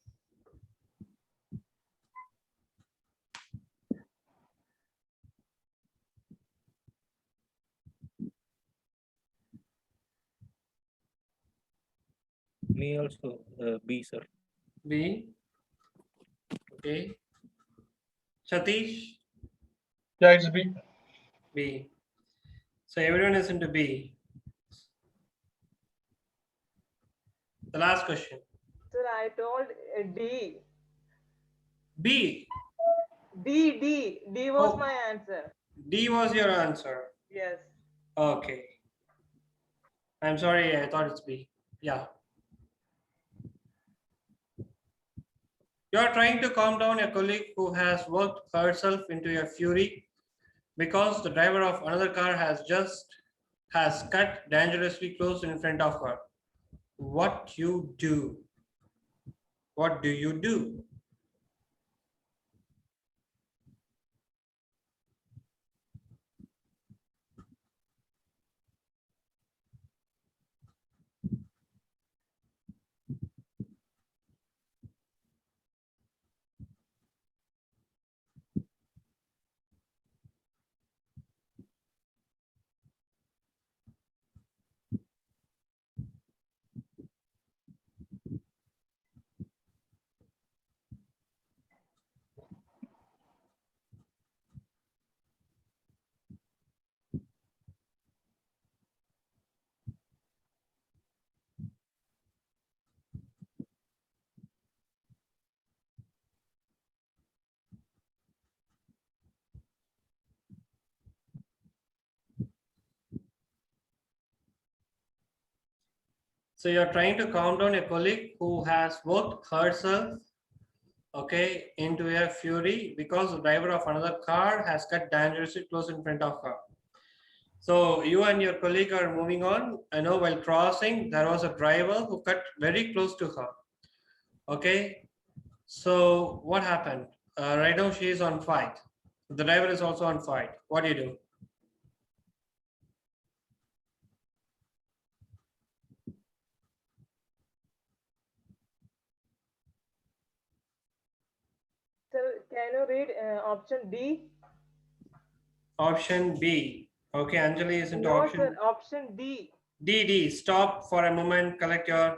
Me also B, sir. B. Okay. Satish, Yeah, it's B. B. So everyone is into B. The last question. Sir, I told D. B. D was Oh. my answer. D was your answer. Yes. Okay. I'm sorry, I thought it's B. Yeah. You're trying to calm down a colleague who has worked herself into a fury because the driver of another car has cut dangerously close in front of her. What you do? What do you do? So you're trying to calm down a colleague who has worked herself, okay, into a fury because the driver of another car has cut dangerously close in front of her. So you and your colleague are moving on. I know while crossing, there was a driver who cut very close to her. Okay. So what happened? Right now she is on fight. The driver is also on fight. What do you do? Sir, can you read option D? Option B. Okay, Anjali is into No, option sir, option D. D. Stop for a moment, collect your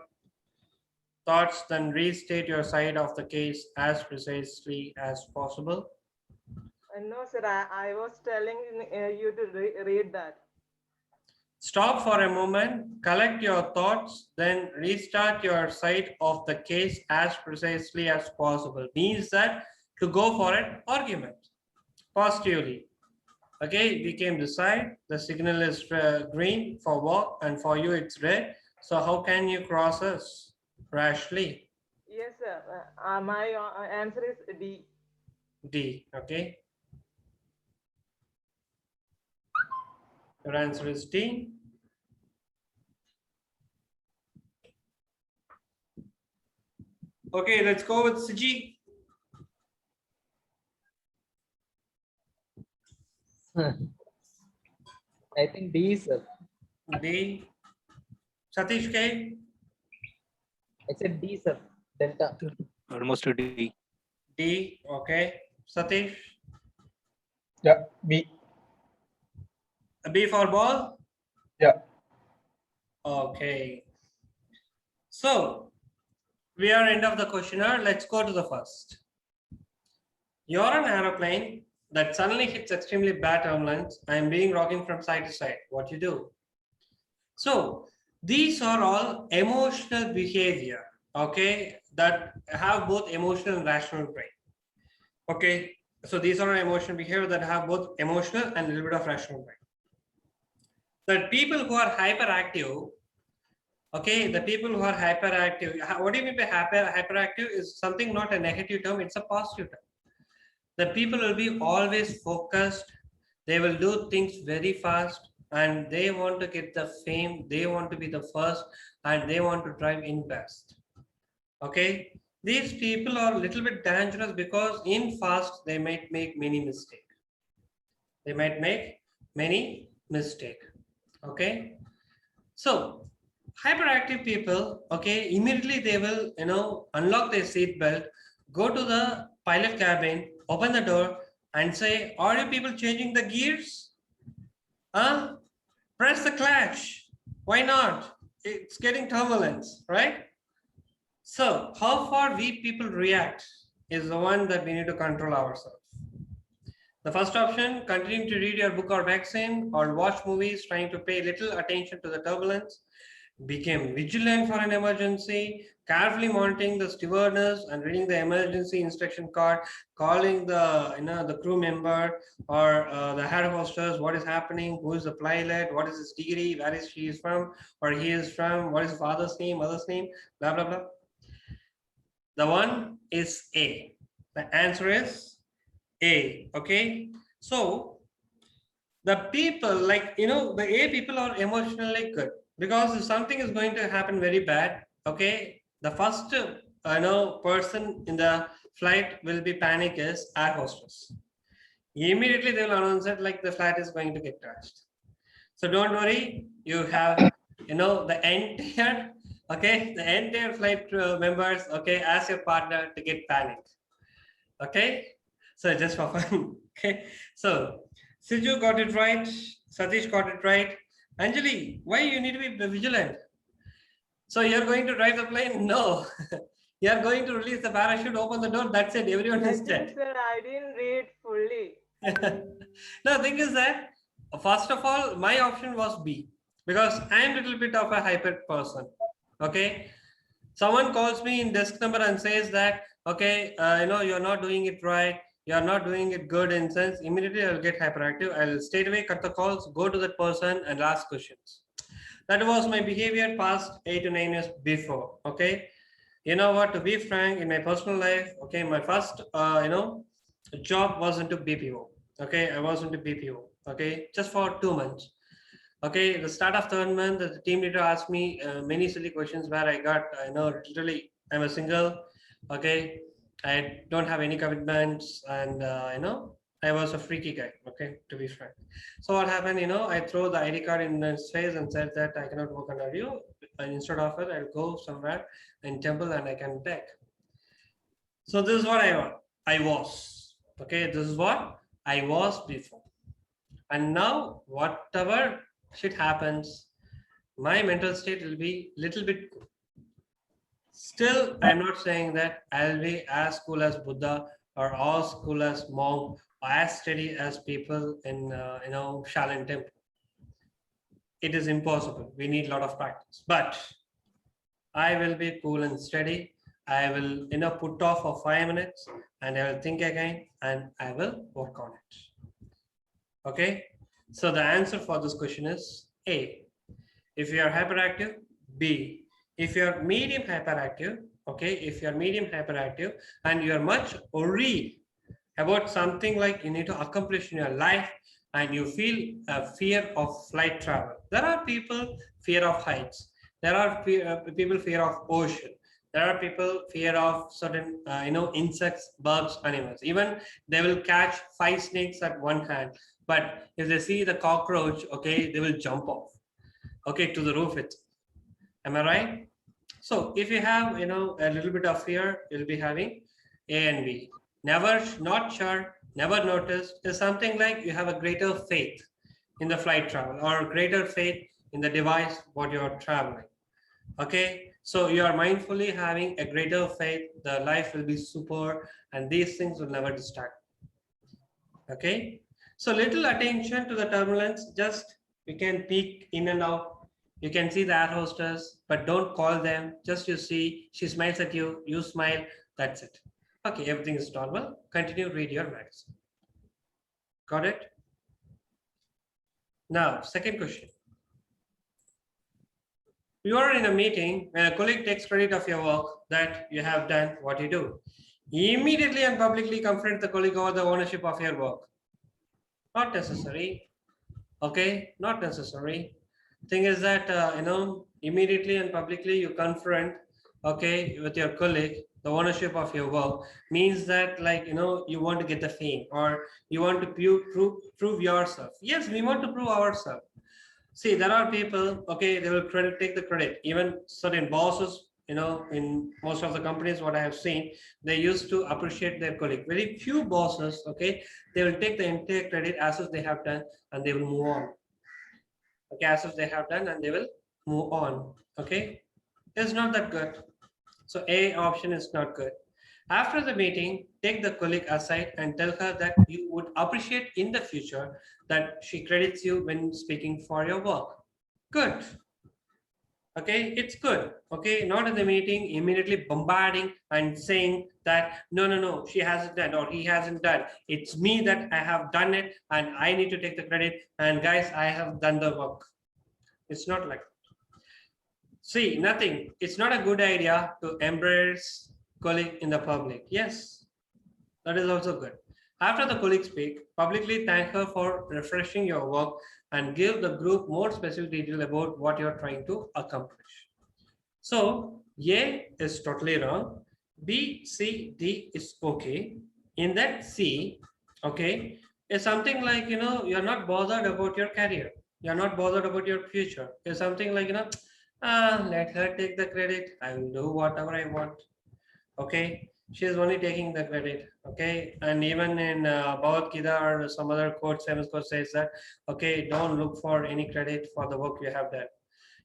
thoughts, then restate your side of the case as precisely as possible. No, sir, I was telling you to read that. Stop for a moment, collect your thoughts, then restart your side of the case as precisely as possible. Means that to go for an argument positively. Okay, we came this side. The signal is green for walk, and for you it's red. So how can you cross us rashly? Yes, sir. My answer is D. D. Okay. Your answer is D. Okay, let's go with Siji. I think D, sir. D. Satish K. I said D, sir. Delta. Almost a D. D. Okay. Satish. Yeah, B. B for ball. Yeah. Okay. So we are end of the questionnaire. Let's go to the first. You're an aeroplane that suddenly hits extremely bad turbulence and being rocking from side to side. What you do? So these are all emotional behavior, okay, that have both emotional and rational brain. Okay, so these are emotional behavior that have both emotional and a little bit of rational mind. The people who are hyperactive, okay, the people who are hyperactive, what do you mean by hyperactive is something not a negative term, it's a positive term. The people will be always focused, they will do things very fast, and they want to get the fame, they want to be the first, and they want to drive in best. Okay, these people are a little bit dangerous because in fast they might make many mistakes. They might make many mistakes. Okay, so hyperactive people, okay, immediately they will, unlock their seat belt, go to the pilot cabin, open the door, and say, "Are you people changing the gears? Huh? Press the clutch. Why not? It's getting turbulence, right?" So, how far we people react is the one that we need to control ourselves. The first option, continuing to read your book or magazine or watch movies, trying to pay little attention to the turbulence, became vigilant for an emergency, carefully monitoring the stewardess and reading the emergency instruction card, calling the crew member or the head hostess, what is happening, who is the pilot, what is his degree, where is she is from or he is from, what is father's name, mother's name, blah blah blah. The one is A. The answer is A. Okay, so the people, like, the A people are emotionally good because if something is going to happen very bad, okay, the first person in the flight will be panic is air hostess. Immediately they will announce it like the flight is going to get crashed. So don't worry, you have the entire flight members, okay, as your partner to get panicked. Okay, so just for fun. Okay, so Siju got it right, Satish got it right. Anjali, why you need to be vigilant? So you're going to drive the plane? No. You're going to release the parachute, open the door, that's it, everyone is dead. Sir, I didn't read fully. No, the thing is that, first of all, my option was B because I am a little bit of a hyper person. Okay, someone calls me in desk number and says that, okay, you're not doing it right, you're not doing it good in sense, immediately I'll get hyperactive. I'll straight away cut the calls, go to that person and ask questions. That was my behavior past 8 to 9 years before. Okay, you know what, to be frank, in my personal life, okay, my first job was into BPO. Okay, I was into BPO, okay, just for 2 months. Okay, the start of third month, the team leader asked me many silly questions where I got, literally, I'm a single, okay, I don't have any commitments, and I was a freaky guy, okay, to be frank. So what happened, I throw the ID card in his face and said that I cannot work under you, and instead of it, I'll go somewhere in temple and I can take. So this is what I was, okay, this is what I was before. And now, whatever shit happens, my mental state will be little bit good. Still, I'm not saying that I'll be as cool as Buddha or as cool as monk or as steady as people in Shaolin temple. It is impossible. We need a lot of practice. But I will be cool and steady. I will put off for 5 minutes and I will think again and I will work on it. Okay. So the answer for this question is A. If you are hyperactive, B. If you are medium hyperactive, okay, if you are medium hyperactive and you are much worried about something like you need to accomplish in your life and you feel a fear of flight travel. There are people fear of heights. There are people fear of ocean. There are people fear of certain, insects, bugs, animals. Even they will catch 5 snakes at one hand. But if they see the cockroach, okay, they will jump off, okay, to the roof. Am I right? So if you have, a little bit of fear, you'll be having A and B. Never, not sure, never noticed is something like you have a greater faith in the flight travel or greater faith in the device what you're traveling. Okay, so you are mindfully having a greater faith, the life will be super and these things will never distract. Okay, so little attention to the turbulence, just you can peek in and out. You can see the air hostess, but don't call them. Just you see, she smiles at you, you smile, that's it. Okay, everything is normal. Continue, read your magazine. Got it? Now, second question. You are in a meeting when a colleague takes credit of your work that you have done. What you do? Immediately and publicly confront the colleague over the ownership of your work. Not necessary. Okay, not necessary. Thing is that immediately and publicly you confront, okay, with your colleague the ownership of your work means that, like, you want to get the fame, or you want to prove yourself. Yes, we want to prove ourselves. See, there are people, okay, they will take the credit. Even certain bosses, in most of the companies, what I have seen, they used to appreciate their colleague. Very few bosses, okay, they will take the entire credit as if they have done, and they will move on. Okay, as if they have done, and they will move on. Okay, it's not that good. So A option is not good. After the meeting, take the colleague aside and tell her that you would appreciate in the future that she credits you when speaking for your work. Good. Okay, it's good. Okay, not in the meeting, immediately bombarding and saying that no, she hasn't done or he hasn't done. It's me that I have done it and I need to take the credit. And guys, I have done the work. It's not like that. See, nothing. It's not a good idea to embrace colleague in the public. Yes, that is also good. After the colleague speak, publicly thank her for refreshing your work and give the group more specific detail about what you're trying to accomplish. So A is totally wrong. B, C, D is okay. In that C, okay, is something like, you're not bothered about your career. You're not bothered about your future. It's something like, let her take the credit. I will do whatever I want. Okay, she is only taking the credit. Okay, and even in Bhagavad Gita or some other quote, famous quote says that, okay, don't look for any credit for the work you have done.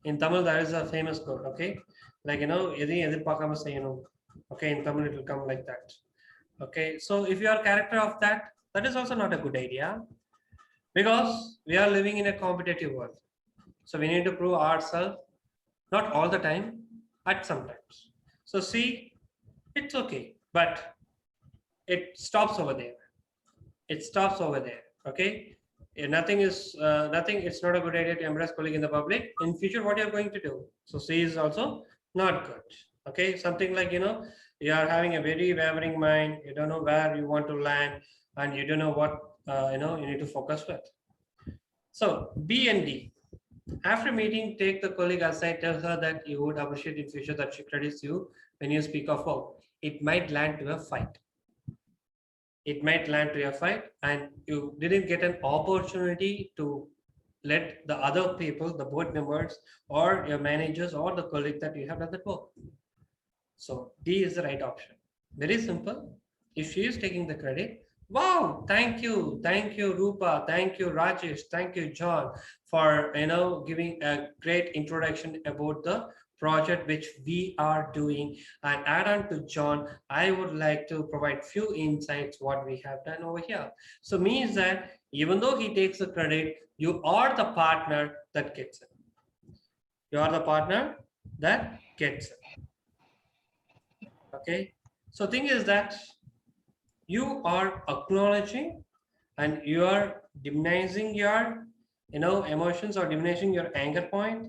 In Tamil, there is a famous quote. Okay, like, okay, in Tamil it will come like that. Okay, so if you are character of that, that is also not a good idea, because we are living in a competitive world. So we need to prove ourselves, not all the time, at sometimes. So see, it's okay, but it stops over there. It stops over there. Okay, if nothing is nothing. It's not a good idea to embrace colleague in the public. In future, what you're going to do? So C is also not good. Okay, something like, you are having a very wavering mind. You don't know where you want to land, and you don't know what you need to focus with. So B and D. After meeting, take the colleague aside, tell her that you would appreciate in future that she credits you when you speak of work. It might land to a fight. It might land to a fight, and you didn't get an opportunity to let the other people, the board members, or your managers, or the colleague that you have done that work. So D is the right option. Very simple. If she is taking the credit, wow, thank you, Rupa, thank you, Rajesh, thank you, John, for giving a great introduction about the project which we are doing. And add on to John, I would like to provide few insights what we have done over here. So means that even though he takes the credit, you are the partner that gets it. You are the partner that gets it. Okay, so thing is that you are acknowledging and you are diminishing your emotions, or diminishing your anger point,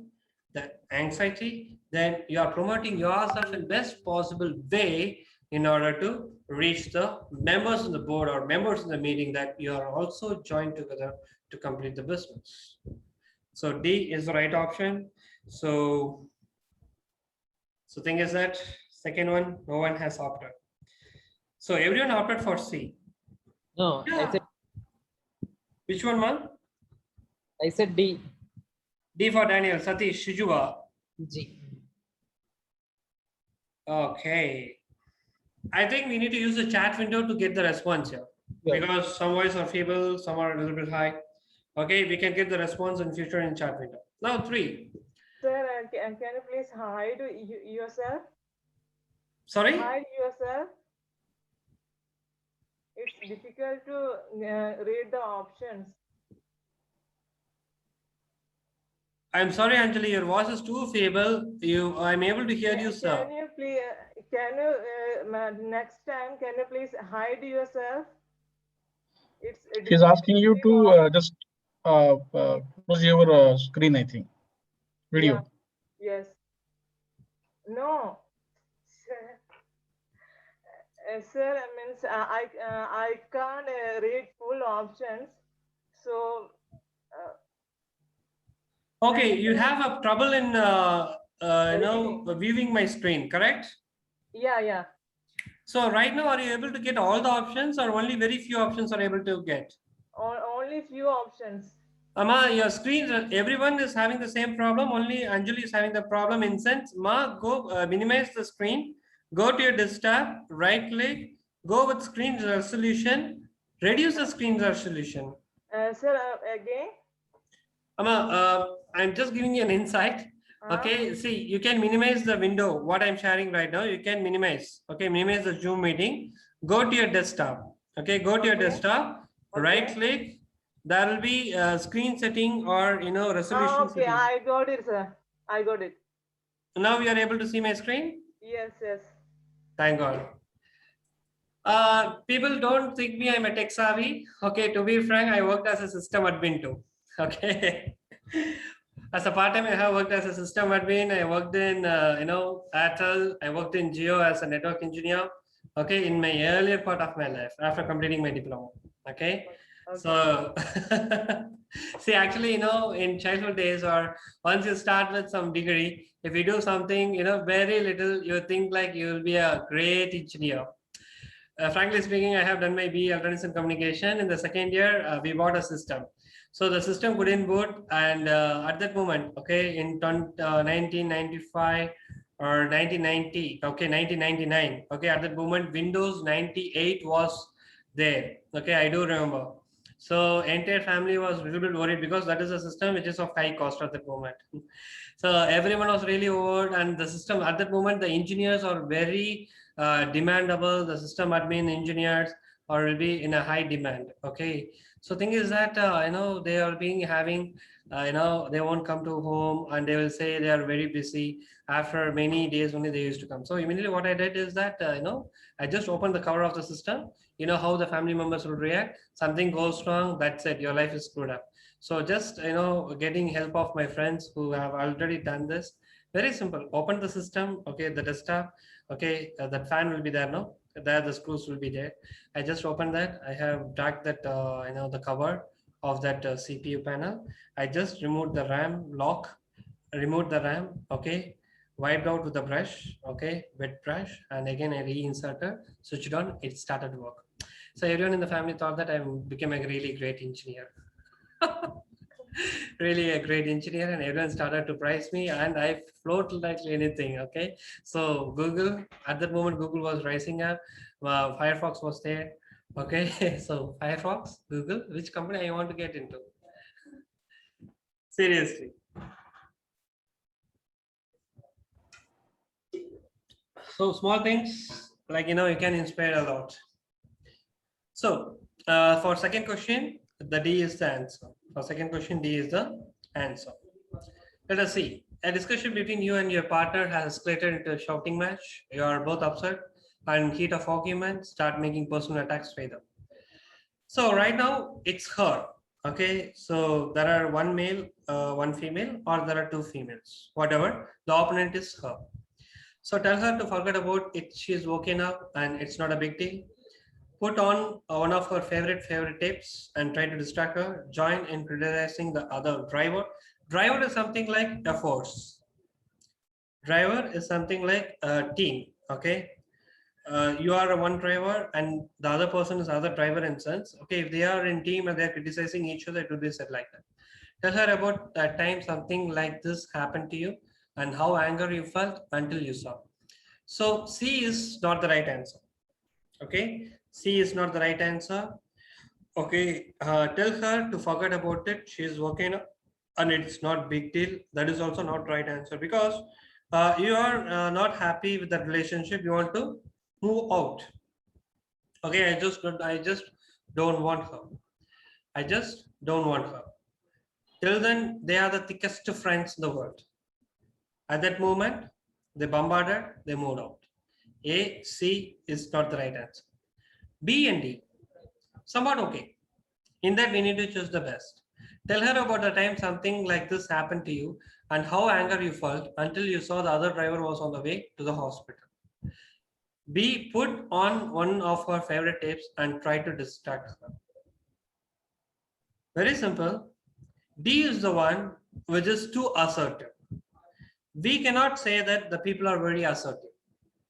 the anxiety, then you are promoting yourself in best possible way in order to reach the members of the board or members in the meeting that you are also joined together to complete the business. So D is the right option. So thing is that second one, no one has opted. So everyone opted for C. No, Yeah. Which one, man? I said D. D for Daniel. Satish, Shijuva. G. Okay. I think we need to use the chat window to get the response here. Yeah. Because some voices are feeble, some are a little bit high. Okay, we can get the response in future in chat window. Now 3. Sir, can you please hide yourself? Sorry? Hide yourself. It's difficult to read the options. I'm sorry, Anjali, your voice is too feeble. I'm able to hear you, sir. Can you please can you next time? Can you please hide yourself? It's She's asking you to just close your screen, I think. Video. Yeah. Yes. No. Sir, means I can't read full options. So Okay, you have a trouble in viewing my screen, correct? yeah. So right now, are you able to get all the options, or only very few options are able to get? Only few options. Amma, your screen, everyone is having the same problem. Only Anjali is having the problem. In sense, Ma, go minimize the screen. Go to your desktop, right click, go with screen resolution, reduce the screen resolution. Sir, again. Amma, I'm just giving you an insight. Okay, see, you can minimize the window. What I'm sharing right now, you can minimize. Okay, minimize the Zoom meeting. Go to your desktop. Okay, go to your desktop. Okay. Right click. There will be screen setting or resolution. Okay, setting. I got it, sir. I got it. Now you are able to see my screen. Yes. Thank God. People don't think me I'm a tech savvy. Okay, to be frank, I worked as a system admin too. Okay. As a part-time, I have worked as a system admin. I worked in, Airtel. I worked in Jio as a network engineer. Okay, in my earlier part of my life after completing my diploma. Okay. So, see, actually, in childhood days, or once you start with some degree, if you do something, very little, you think like you will be a great engineer. Frankly speaking, I have done my BE Electronics and Communication. In the second year, we bought a system. So the system couldn't boot, and at that moment, okay, in 1995 or 1990, okay, 1999, okay, at that moment, Windows 98 was there. Okay, I do remember. So entire family was a little bit worried because that is a system which is of high cost at that moment. So everyone was really worried, and the system at that moment, the engineers are very demandable. The system admin engineers will be in a high demand. Okay, so thing is that they are being having they won't come to home, and they will say they are very busy. After many days only they used to come. So immediately what I did is that I just opened the cover of the system. You know how the family members will react. Something goes wrong, that's it, your life is screwed up. So just getting help of my friends who have already done this. Very simple. Open the system. Okay, the desktop. Okay, that fan will be there. No, there the screws will be there. I just opened that. I have dragged that the cover of that CPU panel. I just removed the RAM lock. Removed the RAM. Okay, wiped out with the brush. Okay, wet brush, and again I reinserted. Switched on. It started to work. So everyone in the family thought that I became a really great engineer. Really a great engineer, and everyone started to praise me, and I float like anything. Okay, so Google, at that moment Google was rising up. Firefox was there. Okay, so Firefox, Google, which company I want to get into? Seriously. So small things like you can inspire a lot. So for second question, the D is the answer. For second question, D is the answer. Let us see. A discussion between you and your partner has escalated into a shouting match. You are both upset and in heat of argument, start making personal attacks by them. So right now it's her. Okay, so there are one male, one female, or there are two females, whatever. The opponent is her. So tell her to forget about it. She's woken up and it's not a big deal. Put on one of her favorite tapes and try to distract her. Join in criticizing the other driver. Driver is something like a force. Driver is something like a team. Okay, you are one driver and the other person is other driver in sense. Okay, if they are in team and they are criticizing each other, it will be said like that. Tell her about that time something like this happened to you and how angry you felt until you saw. So C is not the right answer. Okay, C is not the right answer. Okay, tell her to forget about it. She is working and it's not big deal. That is also not right answer because you are not happy with that relationship. You want to move out. Okay, I just don't want her. I just don't want her. Till then, they are the thickest friends in the world. At that moment, they bombarded, they moved out. A, C is not the right answer. B and D, somewhat okay. In that, we need to choose the best. Tell her about the time something like this happened to you and how anger you felt until you saw the other driver was on the way to the hospital. B, put on one of her favorite tapes and try to distract her. Very simple. D is the one which is too assertive. We cannot say that the people are very assertive.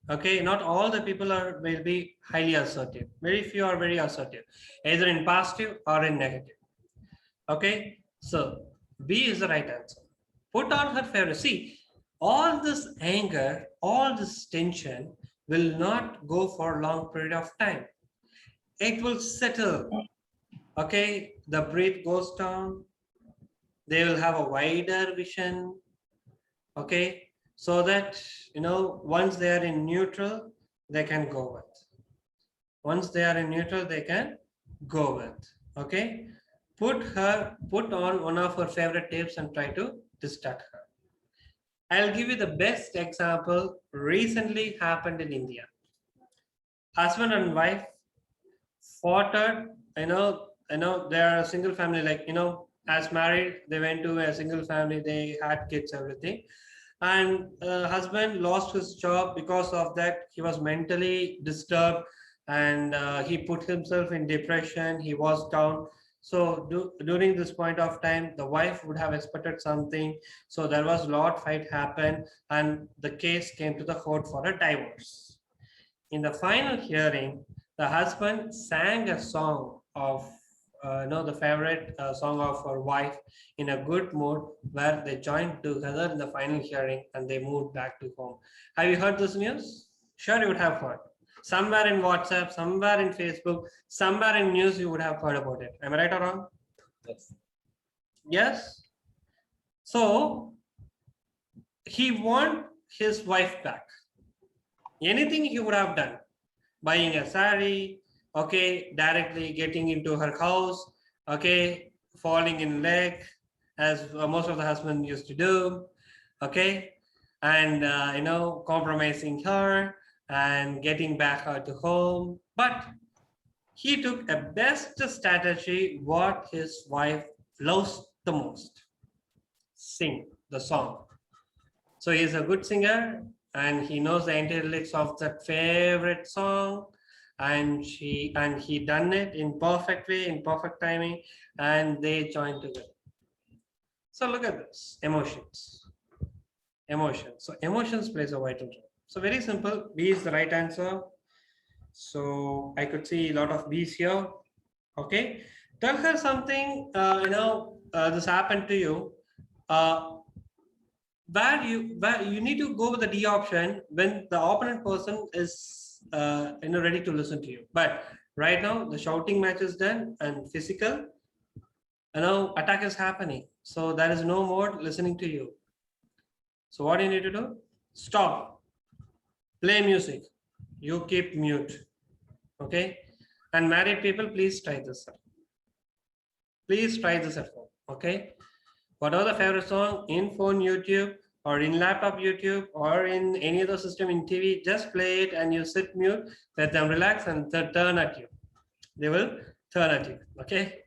Okay, not all the people will be highly assertive. Very few are very assertive, either in positive or in negative. Okay, so B is the right answer. Put on her favorite. See, all this anger, all this tension will not go for a long period of time. It will settle. Okay, the breath goes down. They will have a wider vision. Okay, so that, once they are in neutral, they can go with. Once they are in neutral, they can go with. Okay, put on one of her favorite tapes and try to distract her. I'll give you the best example recently happened in India. Husband and wife fought. They are a single family, as married, they went to a single family, they had kids, everything. And husband lost his job. Because of that, he was mentally disturbed and he put himself in depression. He was down. So during this point of time, the wife would have expected something. So there was a lot fight happened and the case came to the court for a divorce. In the final hearing, the husband sang a song of the favorite song of her wife in a good mood, where they joined together in the final hearing and they moved back to home. Have you heard this news? Sure, you would have heard. Somewhere in WhatsApp, somewhere in Facebook, somewhere in news, you would have heard about it. Am I right or wrong? Yes. Yes. So he want his wife back. Anything he would have done, buying a sari, okay, directly getting into her house, okay, falling in leg, as most of the husband used to do, okay, and compromising her and getting back her to home. But he took a best strategy, what his wife loves the most: sing the song. So he's a good singer and he knows the entire lyrics of that favorite song, and he done it in perfect way, in perfect timing, and they joined together. So look at this, emotions. So emotions plays a vital role. So very simple, B is the right answer. So I could see a lot of B's here. Okay, tell her something, this happened to you, where you need to go with the D option when the opponent person is ready to listen to you. But right now the shouting match is done and physical attack is happening, so there is no more listening to you. So what you need to do? Stop, play music, you keep mute. Okay, and married people, please try this. Please try this at home. Okay, whatever the favorite song in phone YouTube or in laptop YouTube or in any other system in TV, just play it and you sit mute, let them relax and turn at you. They will turn at you. Okay.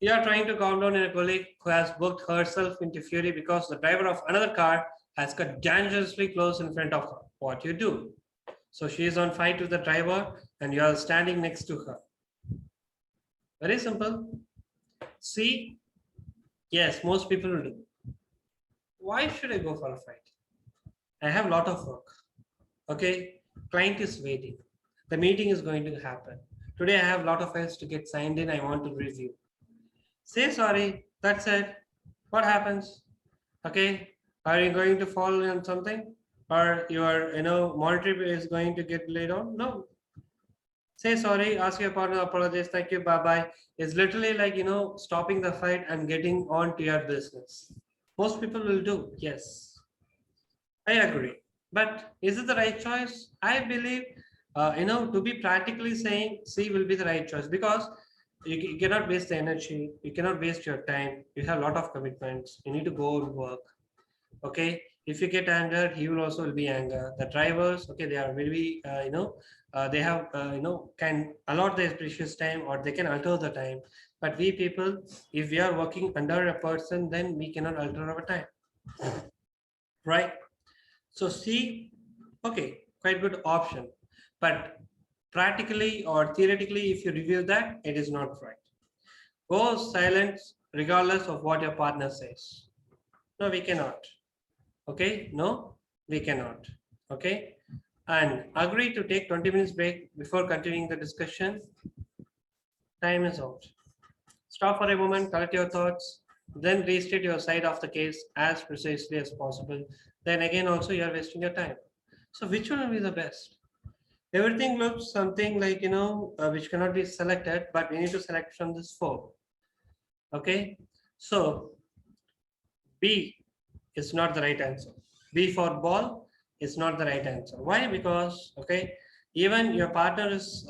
You are trying to calm down a colleague who has booked herself into fury because the driver of another car has got dangerously close in front of her. What you do? So she is on fight with the driver and you are standing next to her. Very simple. See, yes, most people will do. Why should I go for a fight? I have a lot of work. Okay, client is waiting. The meeting is going to happen. Today I have a lot of files to get signed in. I want to review. Say sorry, that's it. What happens? Okay, are you going to fall on something? Or your monetary is going to get laid on? No. Say sorry, ask your partner, apologize, thank you, bye-bye. It's literally like, stopping the fight and getting on to your business. Most people will do, yes. I agree. But is it the right choice? I believe, to be practically saying C will be the right choice, because you cannot waste the energy. You cannot waste your time. You have a lot of commitments. You need to go and work. Okay. If you get angered, he will also be anger. The drivers, okay, they are very, they have, can allot their precious time or they can alter the time. But we people, if we are working under a person, then we cannot alter our time, right? So C, okay, quite good option. But practically or theoretically, if you review that, it is not right. Go silent regardless of what your partner says. No, we cannot. Okay, no, we cannot. Okay, and agree to take 20 minutes break before continuing the discussion. Time is out. Stop for a moment, collect your thoughts, then restate your side of the case as precisely as possible. Then again, also you are wasting your time. So which one will be the best? Everything looks something like, which cannot be selected, but we need to select from this 4. Okay, so B is not the right answer. B for ball is not the right answer. Why? Because, okay, even your partner is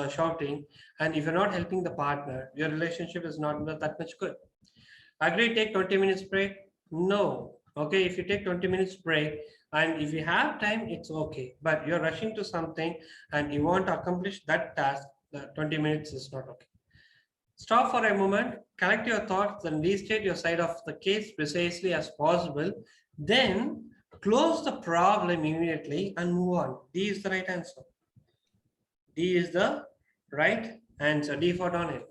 shouting, and if you're not helping the partner, your relationship is not that much good. Agree, take 20 minutes break? No. Okay, if you take 20 minutes break, and if you have time, it's okay. But you're rushing to something and you want to accomplish that task, the 20 minutes is not okay. Stop for a moment, collect your thoughts, and restate your side of the case precisely as possible. Then close the problem immediately and move on. D is the right answer. D is the right answer. D for Donald.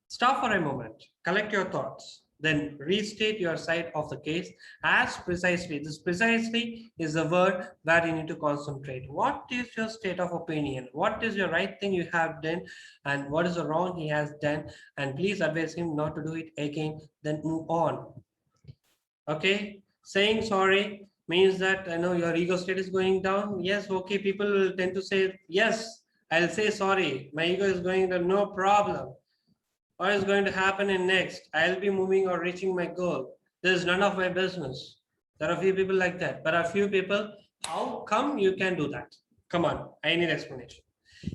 Stop for a moment, collect your thoughts, then restate your side of the case as precisely. This precisely is the word that you need to concentrate. What is your state of opinion? What is your right thing you have done, and what is the wrong he has done? And please advise him not to do it again, then move on. Okay, saying sorry means that I know your ego state is going down. Yes, okay, people will tend to say, yes, I'll say sorry. My ego is going down, no problem. What is going to happen in next? I'll be moving or reaching my goal. This is none of my business. There are a few people like that, but a few people, how come you can do that? Come on, I need explanation.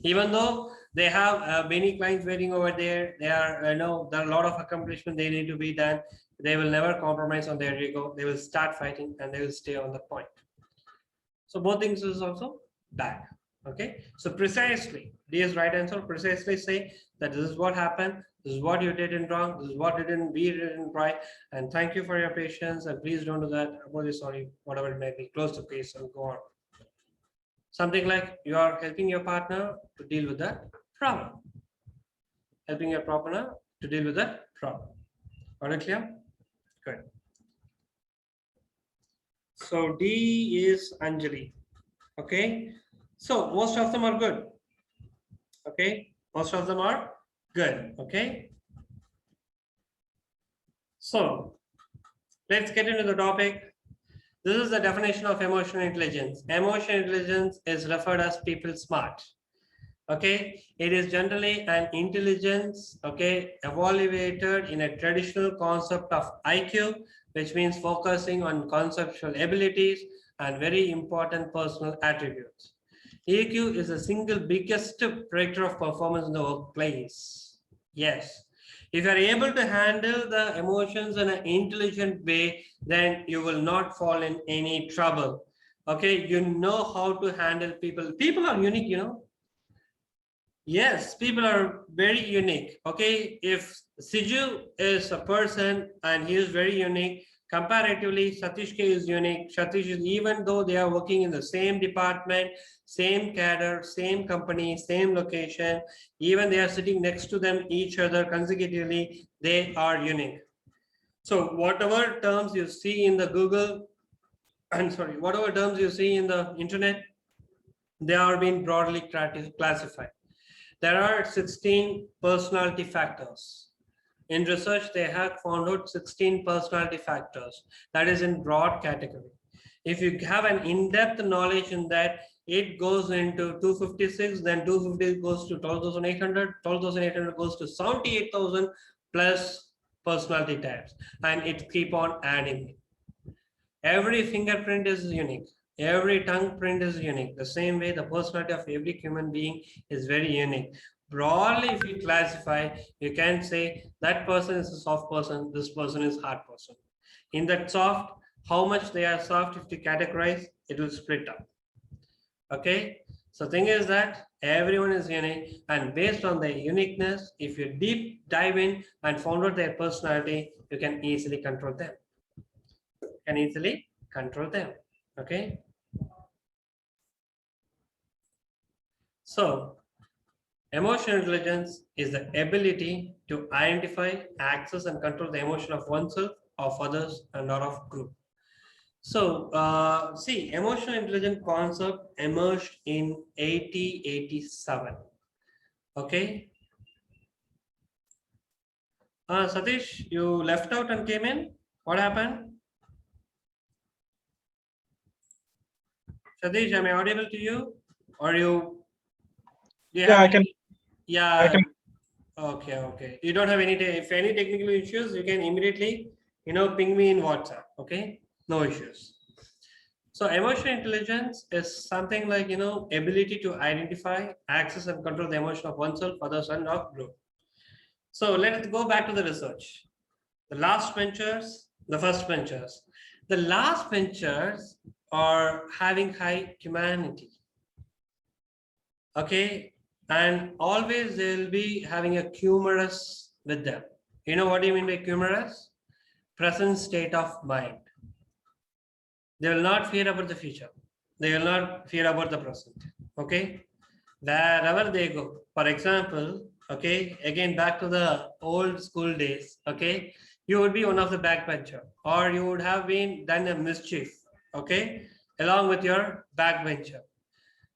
Even though they have many clients waiting over there, there are there are a lot of accomplishment they need to be done. They will never compromise on their ego. They will start fighting and they will stay on the point. So both things is also bad. Okay, so precisely, D is right answer. Precisely say that this is what happened. This is what you did in wrong. This is what we didn't right. And thank you for your patience. And please don't do that. I'm really sorry, whatever it may be. Close the case and go on. Something like you are helping your partner to deal with that problem. Helping your partner to deal with that problem. Are you clear? Good. So D is Anjali. Okay. So most of them are good. Okay. Most of them are good. Okay. So let's get into the topic. This is the definition of emotional intelligence. Emotional intelligence is referred as people smart. Okay, it is generally an intelligence, okay, evaluated in a traditional concept of IQ, which means focusing on conceptual abilities and very important personal attributes. EQ is the single biggest predictor of performance in the workplace. Yes. If you are able to handle the emotions in an intelligent way, then you will not fall in any trouble. Okay, you know how to handle people. People are unique, you know. Yes, people are very unique. Okay, if Siju is a person and he is very unique, comparatively, Satish K is unique. Satish is, even though they are working in the same department, same cadre, same company, same location, even they are sitting next to them, each other consecutively, they are unique. So whatever terms you see in the Google, whatever terms you see in the internet, they are being broadly classified. There are 16 personality factors. In research, they have found out 16 personality factors. That is in broad category. If you have an in-depth knowledge in that, it goes into 256, then 250 goes to 12,800, 12,800 goes to 78,000 plus personality types, and it keep on adding. Every fingerprint is unique. Every tongue print is unique. The same way the personality of every human being is very unique. Broadly, if you classify, you can say that person is a soft person, this person is hard person. In that soft, how much they are soft, if you categorize, it will split up. Okay, so thing is that everyone is unique, and based on their uniqueness, if you deep dive in and find out their personality, you can easily control them. Okay. So emotional intelligence is the ability to identify, access, and control the emotion of oneself, of others, and or of group. So, see, emotional intelligence concept emerged in 1887. Okay. Satish, you left out and came in. What happened? Satish, am I audible to you? Or you? Do you Yeah, have I can. any- Yeah. I can. Okay. Okay. You don't have any. If any technical issues, you can immediately, ping me in WhatsApp. Okay. No issues. So emotional intelligence is something like, ability to identify, access, and control the emotion of oneself, others, and of group. So let's go back to the research. The last benchers, the first benchers. The last benchers are having high humanity. Okay. And always they'll be having a humorous with them. You know what do you mean by humorous? Present state of mind. They will not fear about the future. They will not fear about the present. Okay. Wherever they go. For example, okay, again back to the old school days. Okay, you would be one of the backbencher, or you would have been done a mischief. Okay, along with your backbencher.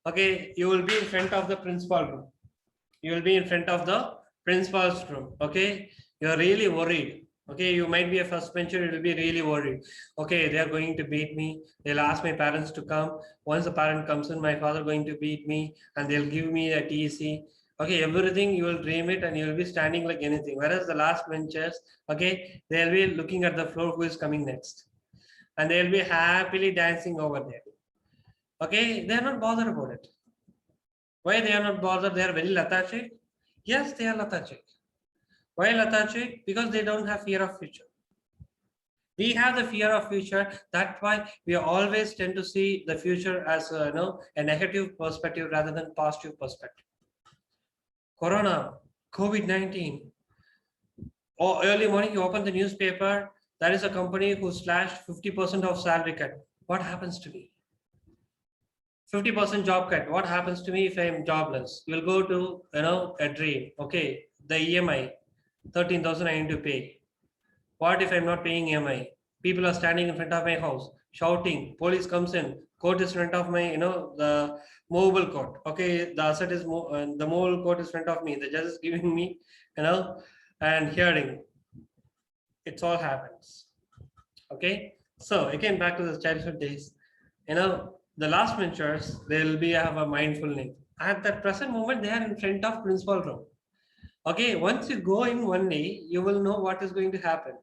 Okay, you will be in front of the principal room. You will be in front of the principal's room. Okay, you're really worried. Okay, you might be a first bencher, you will be really worried. Okay, they are going to beat me. They'll ask my parents to come. Once the parent comes in, my father going to beat me, and they'll give me a TC. Okay, everything you will dream it, and you will be standing like anything. Whereas the last benchers, okay, they'll be looking at the floor who is coming next, and they'll be happily dancing over there. Okay, they're not bothered about it. Why they are not bothered? They are very lethargic. Yes, they are lethargic. Why lethargic? Because they don't have fear of future. We have the fear of future. That's why we always tend to see the future as a negative perspective rather than positive perspective. Corona, COVID-19. Or early morning, you open the newspaper. That is a company who slashed 50% of salary cut. What happens to me? 50% job cut. What happens to me if I'm jobless? You'll go to a dream. Okay, the EMI, 13,000 I need to pay. What if I'm not paying EMI? People are standing in front of my house, shouting. Police comes in. Court is in front of my, the mobile court. Okay, the asset is the mobile court is in front of me. The judge is giving me, and hearing. It all happens. Okay, so again back to the childhood days. The last benchers, they'll be have a mindful name. At that present moment, they are in front of principal room. Okay, once you go in one day, you will know what is going to happen,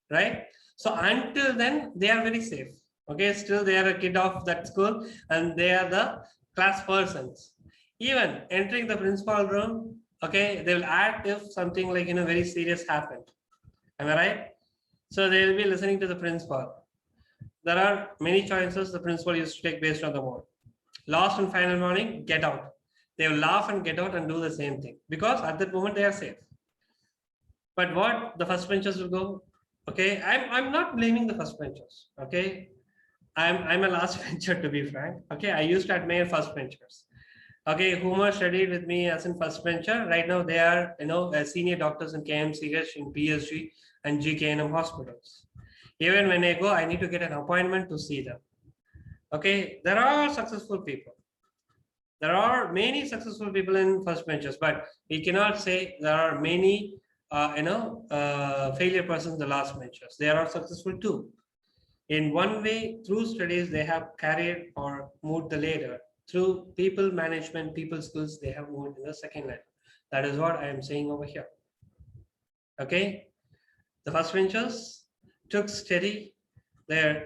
right? So until then, they are very safe. Okay, still they are a kid of that school, and they are the class persons. Even entering the principal room, okay, they will act if something like very serious happened. Am I right? So they will be listening to the principal. There are many choices the principal used to take based on the mood. Last and final warning, get out. They will laugh and get out and do the same thing because at that moment they are safe. But what the first benchers will go, okay, I'm not blaming the first benchers, okay. I'm a last bencher, to be frank. Okay, I used to admire first benchers. Okay, whom studied with me as in first bencher. Right now they are senior doctors in KMCH, in PSG, and GKNM hospitals. Even when I go, I need to get an appointment to see them. Okay, there are successful people. There are many successful people in first benches, but we cannot say there are many, failure persons in the last benches. They are successful too. In one way, through studies, they have carried or moved the ladder. Through people management, people skills, they have moved in the second ladder. That is what I am saying over here. Okay, the first benchers took steady their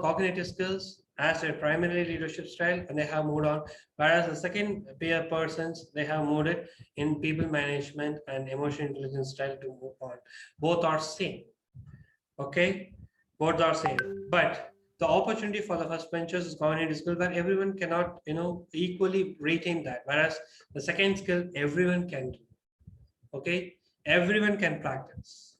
cognitive skills as their primary leadership style, and they have moved on. Whereas the second peer persons, they have moved it in people management and emotional intelligence style to move on. Both are same. Okay, both are safe. But the opportunity for the first benchers is cognitive skill where everyone cannot, equally retain that. Whereas the second skill, everyone can do. Okay, everyone can practice.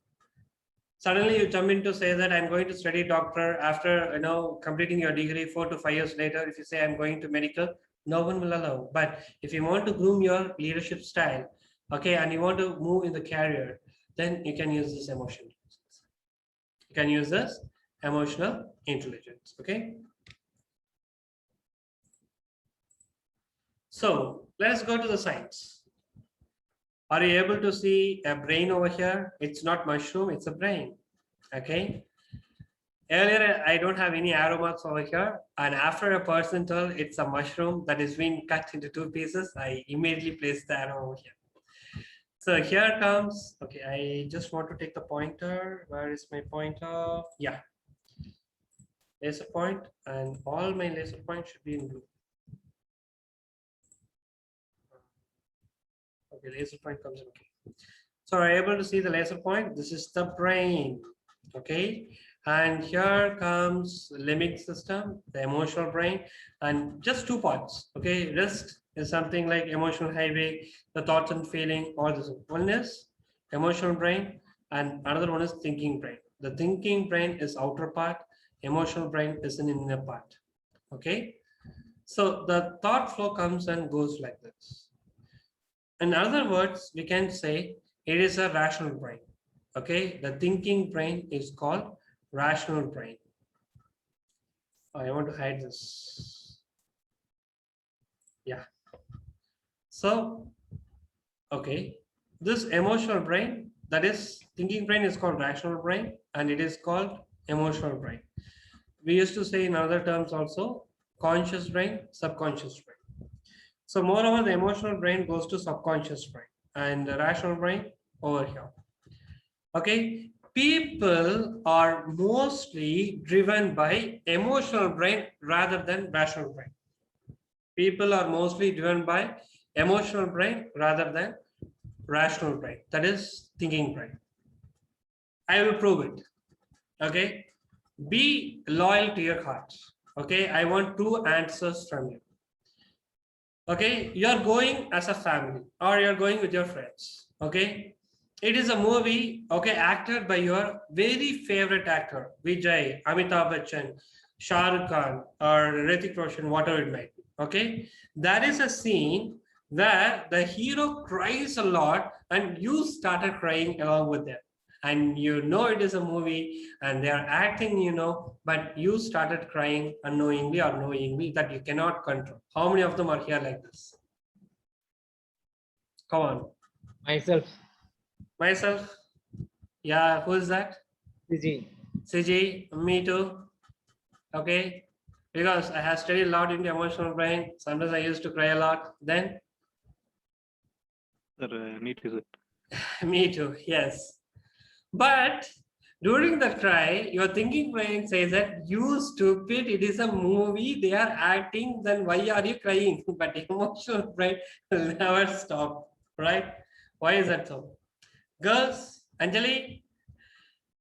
Suddenly you jump in to say that I'm going to study doctor after completing your degree 4 to 5 years later. If you say I'm going to medical, no one will allow. But if you want to groom your leadership style, okay, and you want to move in the career, then you can use this emotion. You can use this emotional intelligence. Okay. So let's go to the science. Are you able to see a brain over here? It's not mushroom, it's a brain. Okay. Earlier, I don't have any arrow marks over here. And after a person told it's a mushroom that is being cut into 2 pieces, I immediately placed the arrow over here. So here comes, okay, I just want to take the pointer. Where is my pointer? Yeah. Laser point, and all my laser points should be in blue. Okay, laser point comes in. Okay. So are you able to see the laser point? This is the brain. Okay. And here comes limbic system, the emotional brain, and just 2 parts. Okay. Rest is something like emotional highway, the thoughts and feeling, all this. One is emotional brain, and another one is thinking brain. The thinking brain is outer part, emotional brain is an inner part. Okay. So the thought flow comes and goes like this. In other words, we can say it is a rational brain. Okay, the thinking brain is called rational brain. I want to hide this. Yeah. So, okay, this emotional brain, that is thinking brain, is called rational brain, and it is called emotional brain. We used to say in other terms also, conscious brain, subconscious brain. So moreover, the emotional brain goes to subconscious brain and the rational brain over here. Okay, people are mostly driven by emotional brain rather than rational brain. People are mostly driven by emotional brain rather than rational brain, that is thinking brain. I will prove it. Okay, be loyal to your heart. Okay, I want 2 answers from you. Okay, you're going as a family or you're going with your friends. Okay, it is a movie, okay, acted by your very favorite actor, Vijay, Amitabh Bachchan, Shah Rukh Khan, or Hrithik Roshan, whatever it might be. Okay, that is a scene where the hero cries a lot and you started crying along with them. And you know it is a movie and they are acting, but you started crying unknowingly or knowingly that you cannot control. How many of them are here like this? Come on. Myself, Myself? Yeah, who is that? CG. CG, me too. Okay, because I have studied a lot into emotional brain. Sometimes I used to cry a lot. Then? Sir, me too, sir. Me too, yes. But during the cry, your thinking brain says that you stupid, it is a movie, they are acting, then why are you crying? But emotional brain will never stop, right? Why is that so? Girls, Anjali,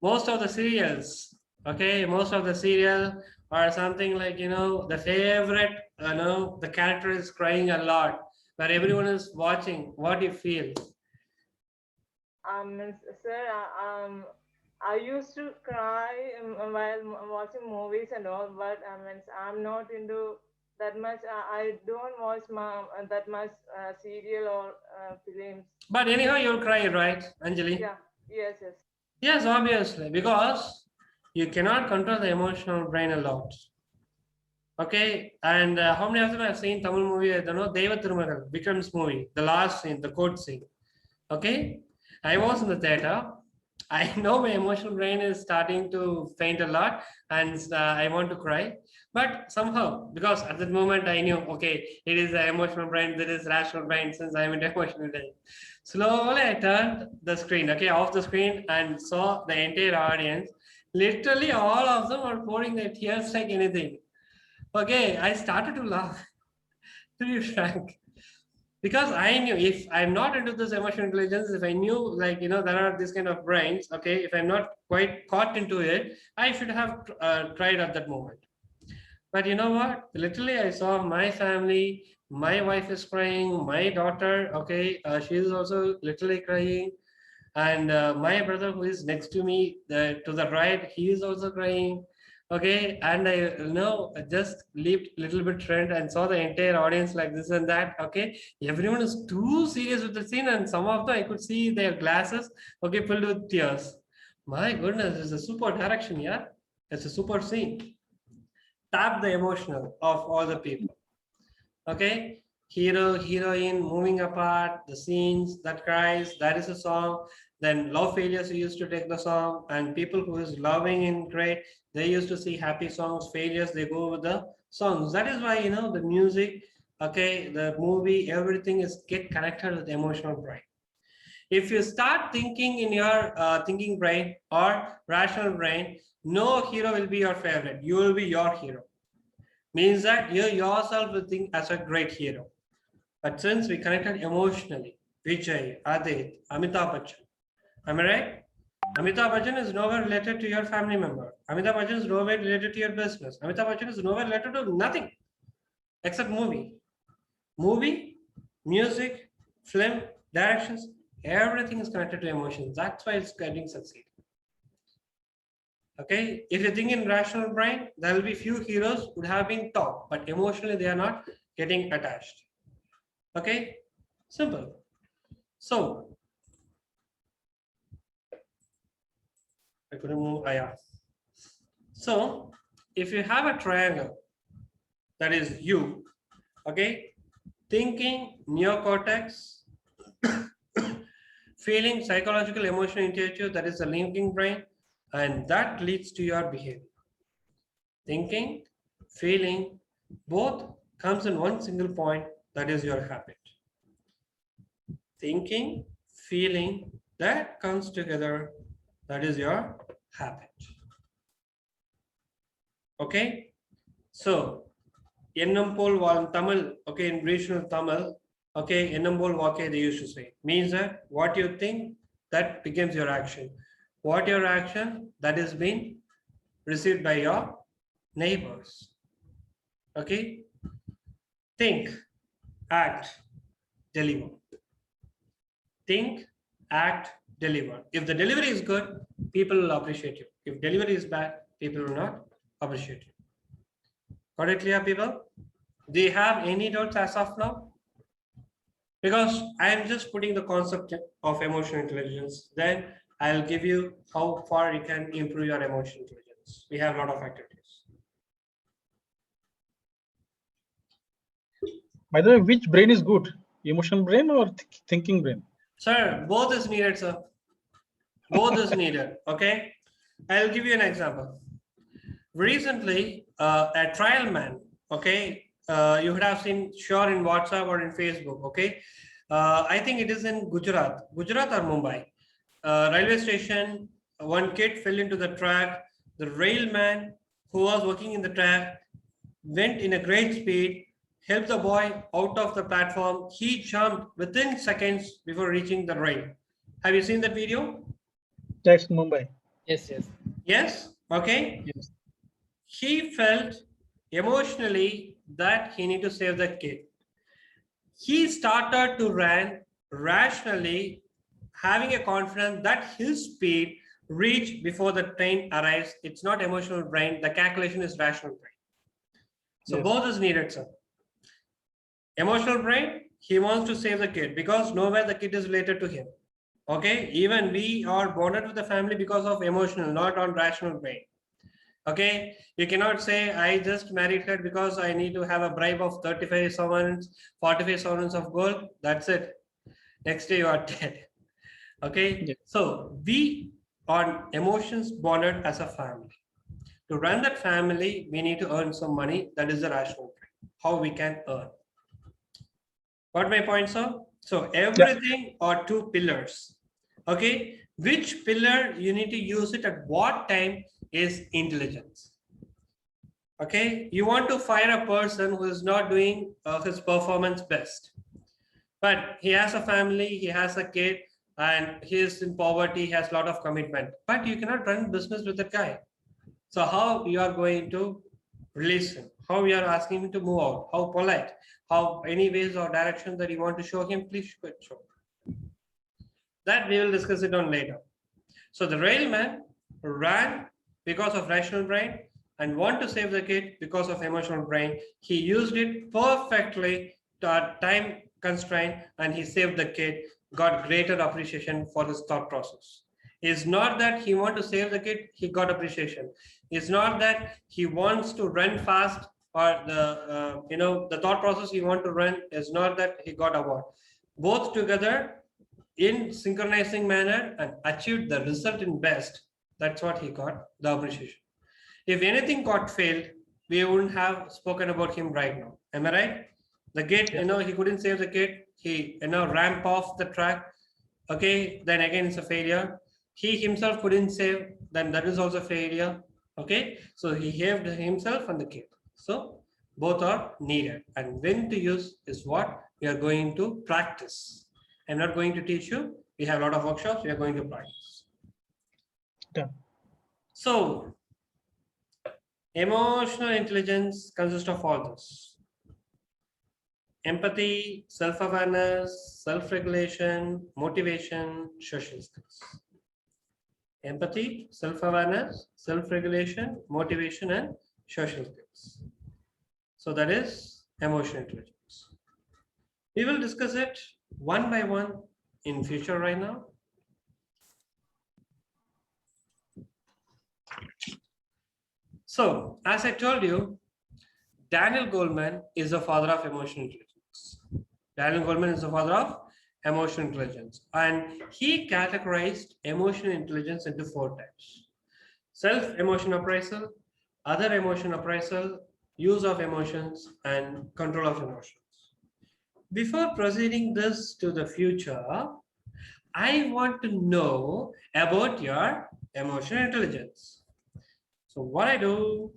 most of the serials, okay, most of the serial are something like, the favorite, the character is crying a lot, where everyone is watching. What do you feel? Sir, I used to cry while watching movies and all, but I'm not into that much. I don't watch that much serial or films. But anyhow, you'll cry, right, Anjali? Yeah. Yes. Yes, obviously, because you cannot control the emotional brain a lot. Okay, and how many of them have seen Tamil movie? I don't know, Deva Thirumagal, Vikram's movie, the last scene, the court scene. Okay, I was in the theater. I know my emotional brain is starting to faint a lot and I want to cry. But somehow, because at that moment I knew, okay, it is the emotional brain, that is rational brain, since I'm in emotional brain. Slowly I turned the screen, okay, off the screen and saw the entire audience. Literally all of them are pouring their tears like anything. Okay, I started to laugh. To be frank. Because I knew if I'm not into this emotional intelligence, if I knew like, there are this kind of brains, okay, if I'm not quite caught into it, I should have tried at that moment. But you know what? Literally, I saw my family, my wife is crying, my daughter, okay, she is also literally crying. And my brother who is next to me, to the right, he is also crying. Okay, and I just leaped little bit trend and saw the entire audience like this and that. Okay, everyone is too serious with the scene, and some of them I could see their glasses, okay, filled with tears. My goodness, it's a super direction, yeah. It's a super scene. Tap the emotional of all the people. Okay, hero, heroine moving apart, the scenes that cries, that is a song. Then love failures, we used to take the song, and people who is loving in great, they used to see happy songs. Failures, they go with the songs. That is why the music, okay, the movie, everything is get connected with the emotional brain. If you start thinking in your thinking brain or rational brain, no hero will be your favorite. You will be your hero. Means that you yourself will think as a great hero. But since we connected emotionally, Vijay, Adit, Amitabh Bachchan, am I right? Amitabh Bachchan is nowhere related to your family member. Amitabh Bachchan is nowhere related to your business. Amitabh Bachchan is nowhere related to nothing except movie. Movie, music, film, directions, everything is connected to emotions. That's why it's getting succeed. Okay, if you think in rational brain, there will be few heroes would have been top, but emotionally they are not getting attached. Okay, simple. So I couldn't move. Yeah. So if you have a triangle, that is you, okay, thinking, neocortex, feeling, psychological, emotional, intuitive, that is the linking brain, and that leads to your behavior. Thinking, feeling, both comes in one single point, that is your habit. Thinking, feeling, that comes together, that is your habit. Okay, so Ennam pol val Tamil, okay, in regional Tamil, okay, Ennam pol vake they used to say, means that what you think, that becomes your action. What your action, that is being received by your neighbors. Okay, think, act, deliver. Think, act, deliver. If the delivery is good, people will appreciate you. If delivery is bad, people will not appreciate you. Got it clear, people? Do you have any doubts as of now? Because I am just putting the concept of emotional intelligence. Then I'll give you how far you can improve your emotional intelligence. We have a lot of activities. By the way, which brain is good? Emotional brain or thinking brain? Sir, both is needed, sir. Both is needed, okay? I'll give you an example. Recently, a trial man, okay? You would have seen sure in WhatsApp or in Facebook, okay? I think it is in Gujarat or Mumbai. Railway station, one kid fell into the track. The railman who was working in the track went in a great speed, helped the boy out of the platform. He jumped within seconds before reaching the rail. Have you seen that video? That's Mumbai. Yes, yes. Yes. Okay. Yes. He felt emotionally that he need to save the kid. He started to run rationally, having a confidence that his speed reach before the train arrives. It's not emotional brain. The calculation is rational brain. So Yes. both is needed, sir. Emotional brain, he wants to save the kid because nowhere the kid is related to him. Okay, even we are bonded with the family because of emotional, not on rational brain. Okay, you cannot say I just married her because I need to have a bribe of 35 sovereigns, 45 sovereigns of gold. That's it. Next day you are dead. Okay, Yeah. so we on emotions bonded as a family. To run that family, we need to earn some money. That is the rational brain. How we can earn. Got my point, sir? So everything are two pillars. Okay, which pillar you need to use it at what time is intelligence. Okay, you want to fire a person who is not doing his performance best. But he has a family, he has a kid, and he is in poverty, he has a lot of commitment. But you cannot run business with that guy. So how you are going to release him? How you are asking him to move out? How polite? How any ways or direction that you want to show him, please show. That we will discuss it on later. So the railman ran because of rational brain and want to save the kid because of emotional brain. He used it perfectly to a time constraint and he saved the kid, got greater appreciation for his thought process. It's not that he want to save the kid, he got appreciation. It's not that he wants to run fast or the thought process he want to run is not that he got award. Both together in synchronizing manner and achieved the result in best. That's what he got the appreciation. If anything got failed, we wouldn't have spoken about him right now. Am I right? The kid, he couldn't save the kid. He, ramp off the track. Okay, then again it's a failure. He himself couldn't save, then that is also failure. Okay, so he saved himself and the kid. So both are needed. And when to use is what we are going to practice. I'm not going to teach you. We have a lot of workshops. We are going to practice. Done. So, emotional intelligence consists of all this: empathy, self-awareness, self-regulation, motivation, social skills. Empathy, self-awareness, self-regulation, motivation, and social skills. So that is emotional intelligence. We will discuss it one by one in future right now. So, as I told you, Daniel Goleman is the father of emotional intelligence. Daniel Goleman is the father of emotional intelligence, and he categorized emotional intelligence into 4 types: self-emotion appraisal, other emotion appraisal, use of emotions, and control of emotions. Before proceeding this to the future, I want to know about your emotional intelligence. So what I do,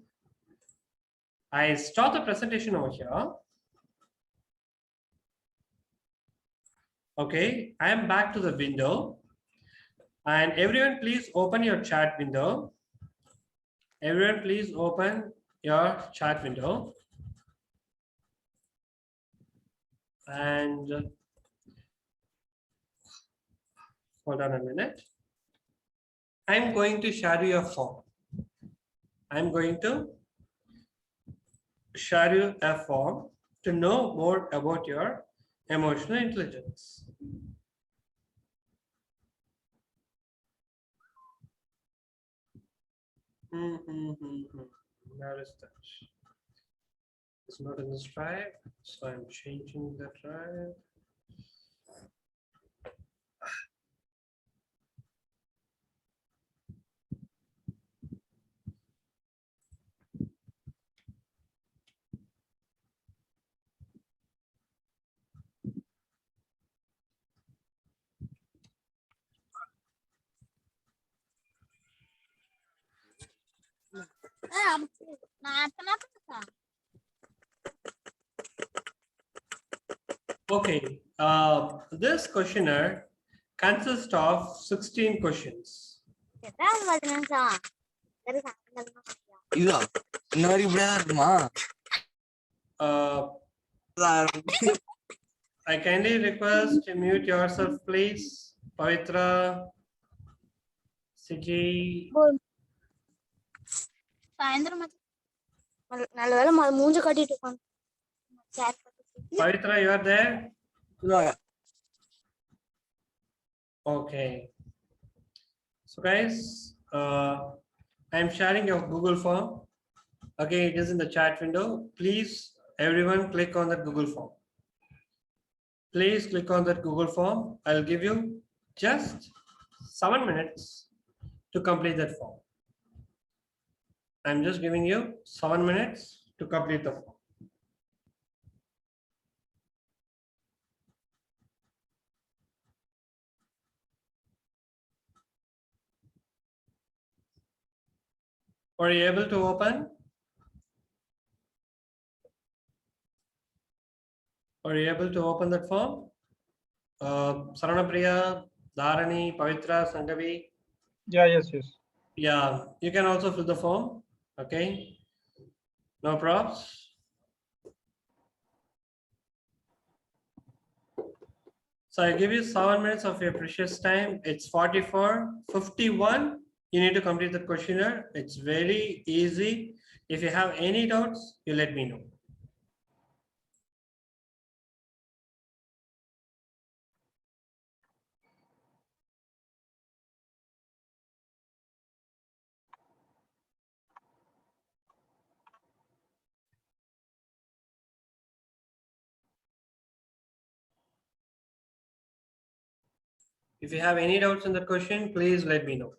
I start the presentation over here. Okay, I am back to the window. And everyone please open your chat window. Everyone please open your chat window. And hold on a minute. I'm going to share you a form. I'm going to share you a form to know more about your emotional intelligence. Where is that? It's not in this drive, so I'm changing the drive. Okay, this questionnaire consists of 16 questions. I kindly request to mute yourself, please. Pavitra, Siji. Pavitra, you are there? Okay. So guys, I'm sharing your Google form. Okay, it is in the chat window. Please, everyone click on that Google form. Please click on that Google form. I'll give you just 7 minutes to complete that form. I'm just giving you 7 minutes to complete the form. Are you able to open? Are you able to open that form? Saranapriya, Dharani, Pavitra, Sangavi. Yeah, yes, yes. Yeah, you can also fill the form. Okay, no props. So I give you 7 minutes of your precious time. It's 44:51. You need to complete the questionnaire. It's very easy. If you have any doubts, you let me know. If you have any doubts in the question, please let me know.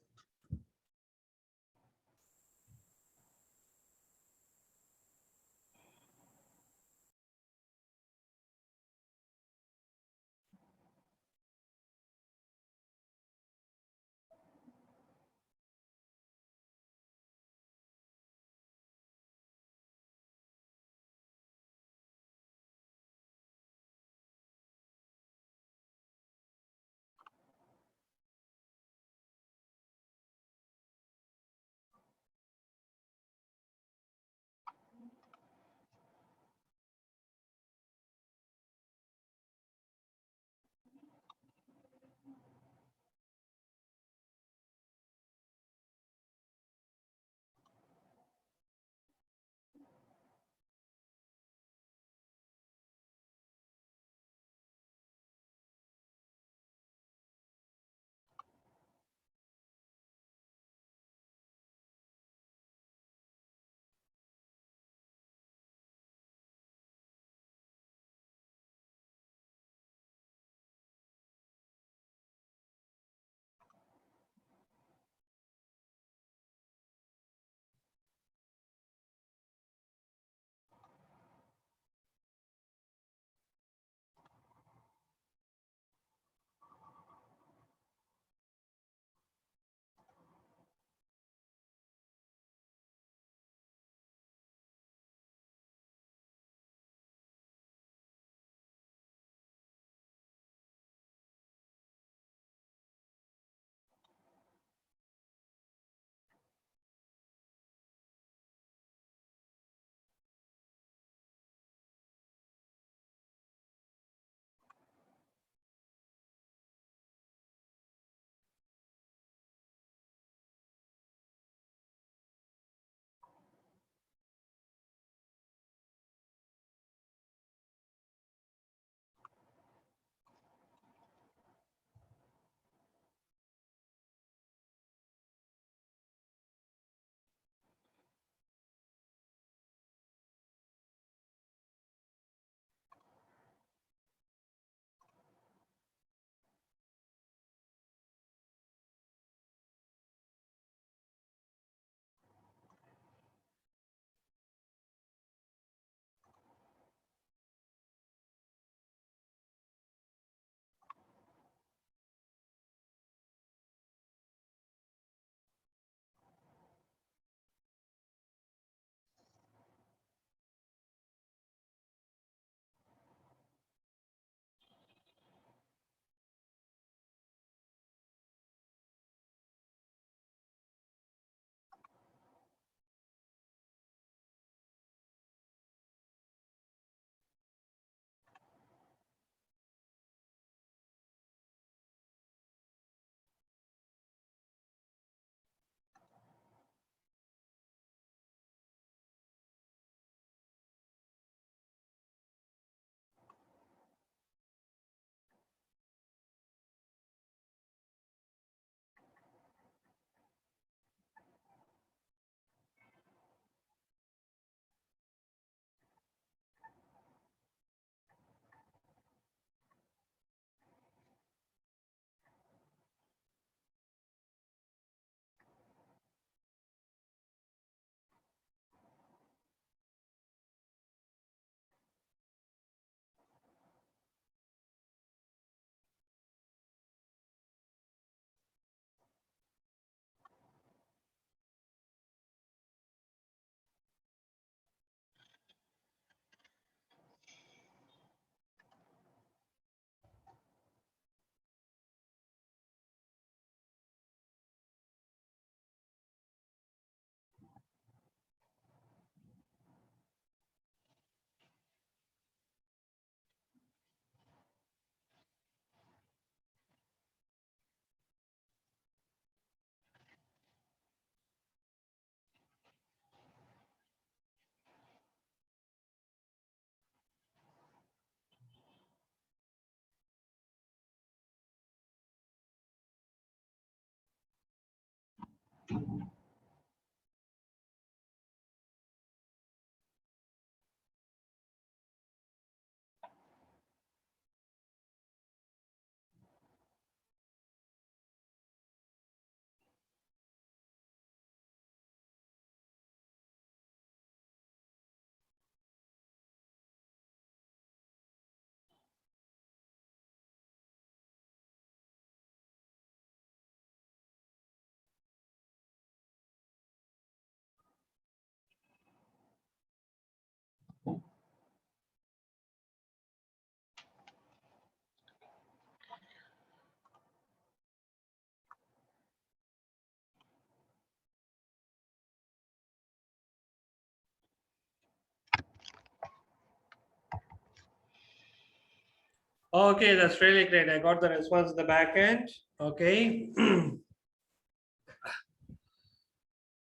Okay, that's really great. I got the response at the back end. Okay.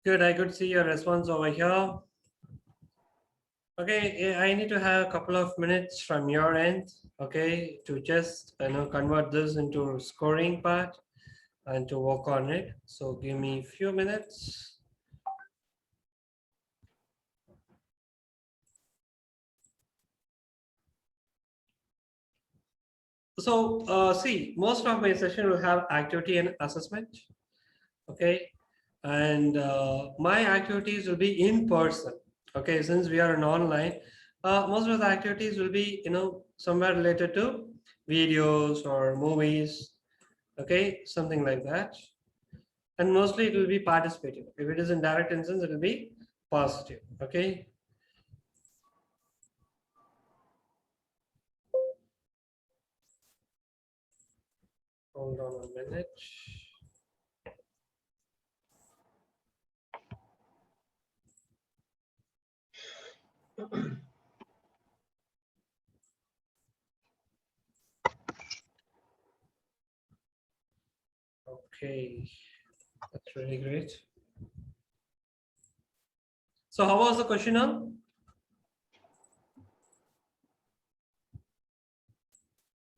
Good, I could see your response over here. Okay, I need to have a couple of minutes from your end, okay, to just convert this into scoring part and to work on it. So give me a few minutes. So see, most of my session will have activity and assessment, okay, and my activities will be in person, okay, since we are an online. Most of the activities will be somewhere related to videos or movies, okay, something like that, and mostly it will be participative. If it is in direct instance, it will be positive, okay. Hold on a minute. Okay, that's really great. So how was the question now?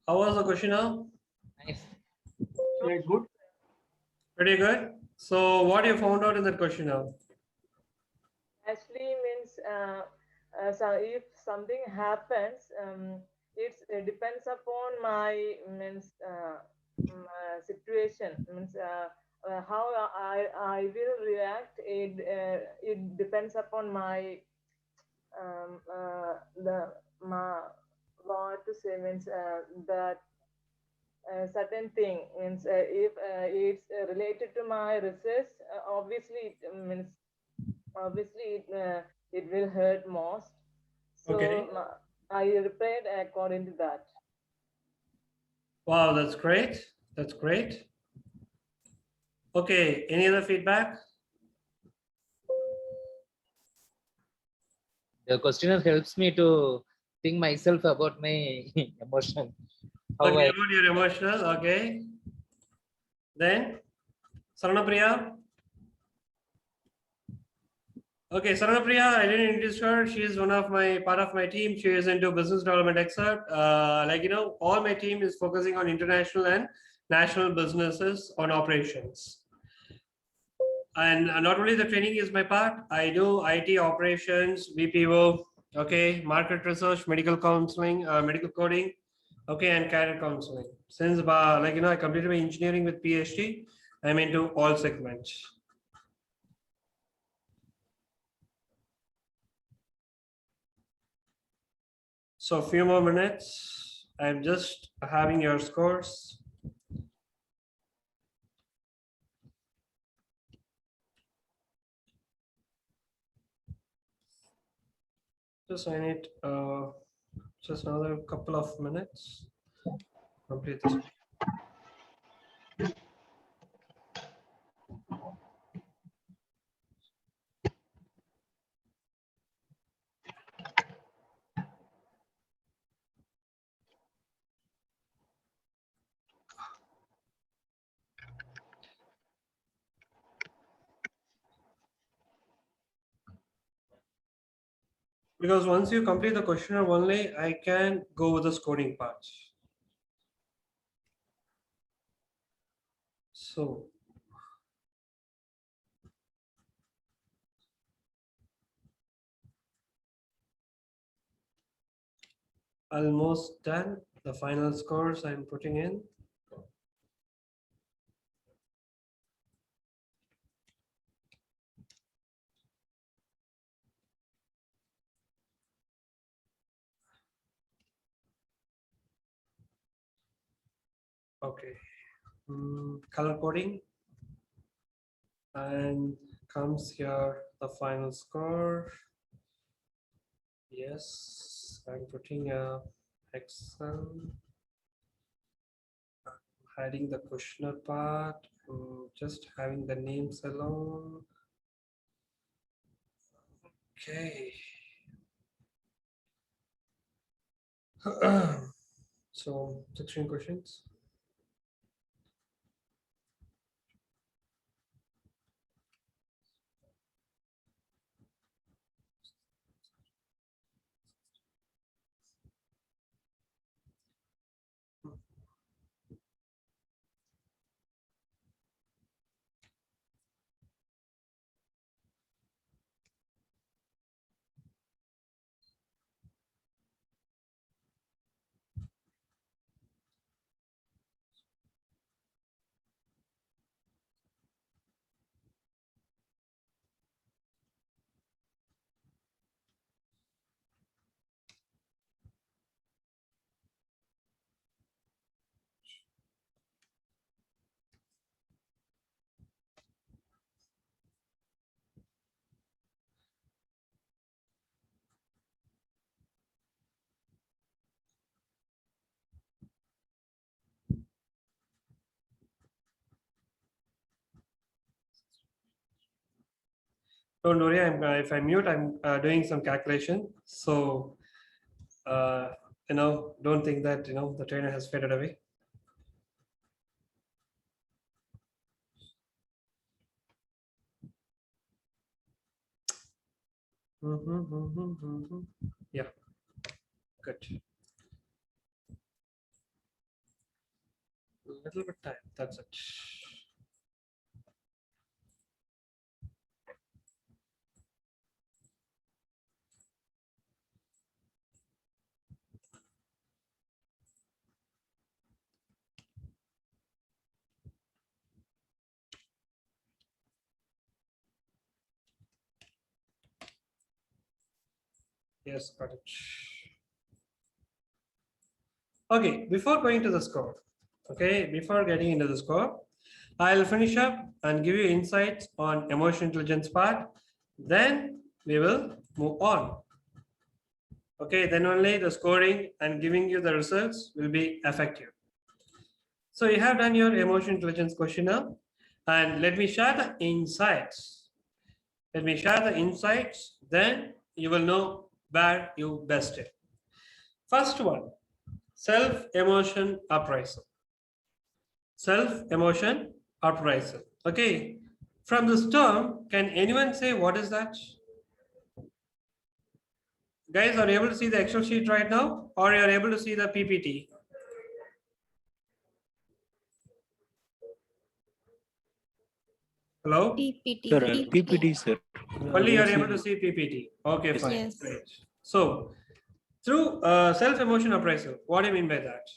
How was the question now? Nice. Yeah, good. Pretty good. So what you found out in that question now? Actually means so if something happens, it depends upon my means situation, means how I will react. It depends upon my the my what to say, means that certain thing, means if it's related to my research, obviously it means obviously it will hurt most. So Okay. I replied according to that. Wow, that's great. That's great. Okay, any other feedback? The questionnaire helps me to think myself about my emotion. How Okay, I about your emotional. Okay. Then, Saranapriya. Okay, Saranapriya, I didn't introduce her. She is one of my part of my team. She is into business development expert. All my team is focusing on international and national businesses on operations. And not only the training is my part, I do IT operations, BPO, okay, market research, medical counseling, medical coding, okay, and career counseling. Since I completed my engineering with PhD, I'm into all segments. So a few more minutes. I'm just having your scores. Just I need just another couple of minutes. Complete this. Because once you complete the questionnaire only, I can go with the scoring part. So Almost done. The final scores I'm putting in. Okay. Color coding. And comes here the final score. Yes, I'm putting a Excel. Hiding the questioner part. Just having the names alone. Okay. So 16 questions. Don't worry, if I mute, I'm doing some calculation. So, don't think that, the trainer has faded away. Yeah, good. A little bit time, that's it. Yes, got it. Okay, before going to the score, before getting into the score, I'll finish up and give you insights on emotional intelligence part. Then we will move on. Okay, then only the scoring and giving you the results will be effective. So you have done your emotional intelligence questionnaire, and let me share the insights. Let me share the insights, then you will know where you best it. First one, self-emotion appraisal. Self-emotion appraisal. Okay, from this term, can anyone say what is that? Guys, are you able to see the Excel sheet right now, or you are able to see the PPT? Hello? PPT. Sir, PPT, sir. Only you are able to see PPT. Okay, Yes. fine. Yes. Great. So, through self-emotion appraisal, what do you mean by that?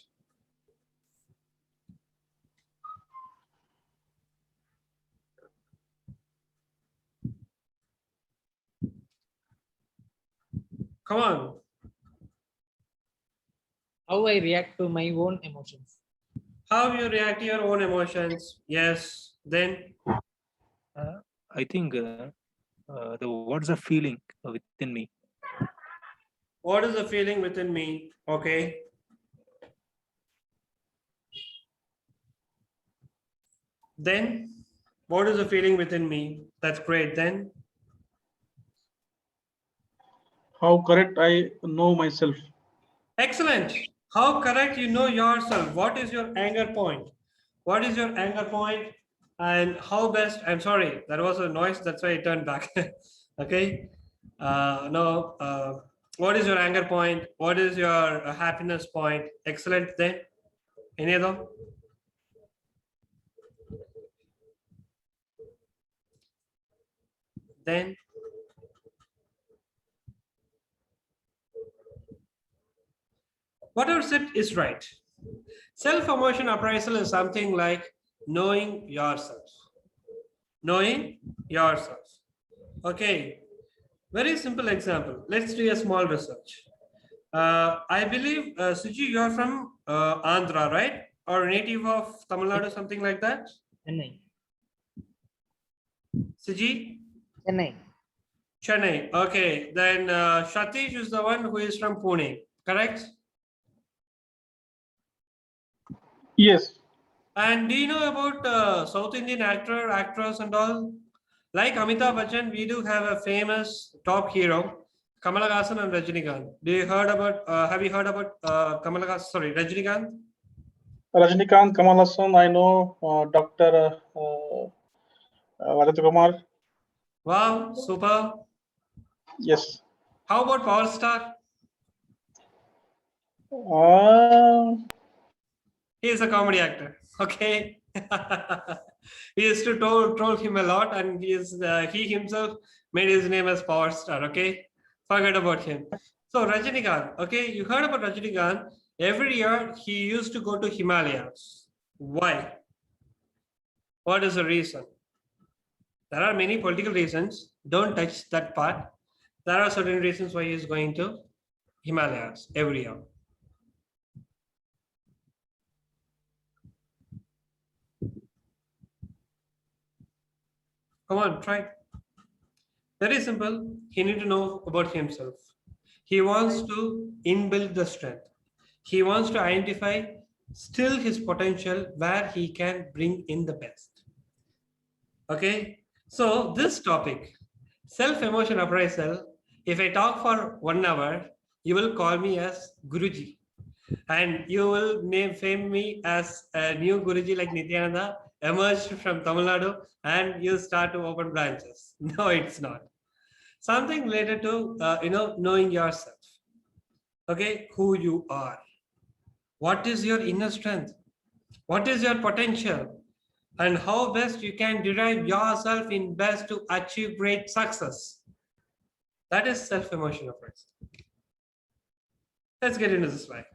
Come on. How I react to my own emotions. How you react to your own emotions? Yes. Then, I think what's the feeling within me? what is the feeling within me? Okay. Then, what is the feeling within me? That's great. Then, How correct I know myself. excellent. How correct you know yourself? What is your anger point? What is your anger point? And how best? I'm sorry, that was a noise. That's why I turned back. Okay. No. What is your anger point? What is your happiness point? Excellent. Then, any other? Then, Whatever said is right. Self-emotion appraisal is something like knowing yourself. Knowing yourself. Okay, very simple example. Let's do a small research. I believe, Suji, you're from Andhra, right? Or native of Tamil Nadu, something like that? Chennai. Suji? Chennai. Chennai. Okay, then Satish is the one who is from Pune, correct? Yes. And do you know about South Indian actor, actress and all? Like Amitabh Bachchan, we do have a famous top hero, Kamal Haasan and Rajinikanth. Have you heard about Kamal Haasan, sorry, Rajinikanth? Rajinikanth, Kamal Hassan, I know Dr. Rajat Kumar. Wow, super. Yes. How about Power Star? He is a comedy actor. Okay. We used to troll him a lot, and he himself made his name as Power Star. Okay. Forget about him. So Rajinikanth, okay, you heard about Rajinikanth. Every year he used to go to Himalayas. Why? What is the reason? There are many political reasons. Don't touch that part. There are certain reasons why he is going to Himalayas every year. Come on, try. Very simple. He need to know about himself. He wants to inbuild the strength. He wants to identify still his potential where he can bring in the best. Okay. So this topic, self-emotion appraisal, if I talk for 1 hour, you will call me as Guruji. And you will fame me as a new Guruji like Nityananda emerged from Tamil Nadu and you start to open branches. No, it's not. Something related to, knowing yourself. Okay, who you are. What is your inner strength? What is your potential? And how best you can derive yourself in best to achieve great success. That is self-emotion appraisal. Let's get into the slide.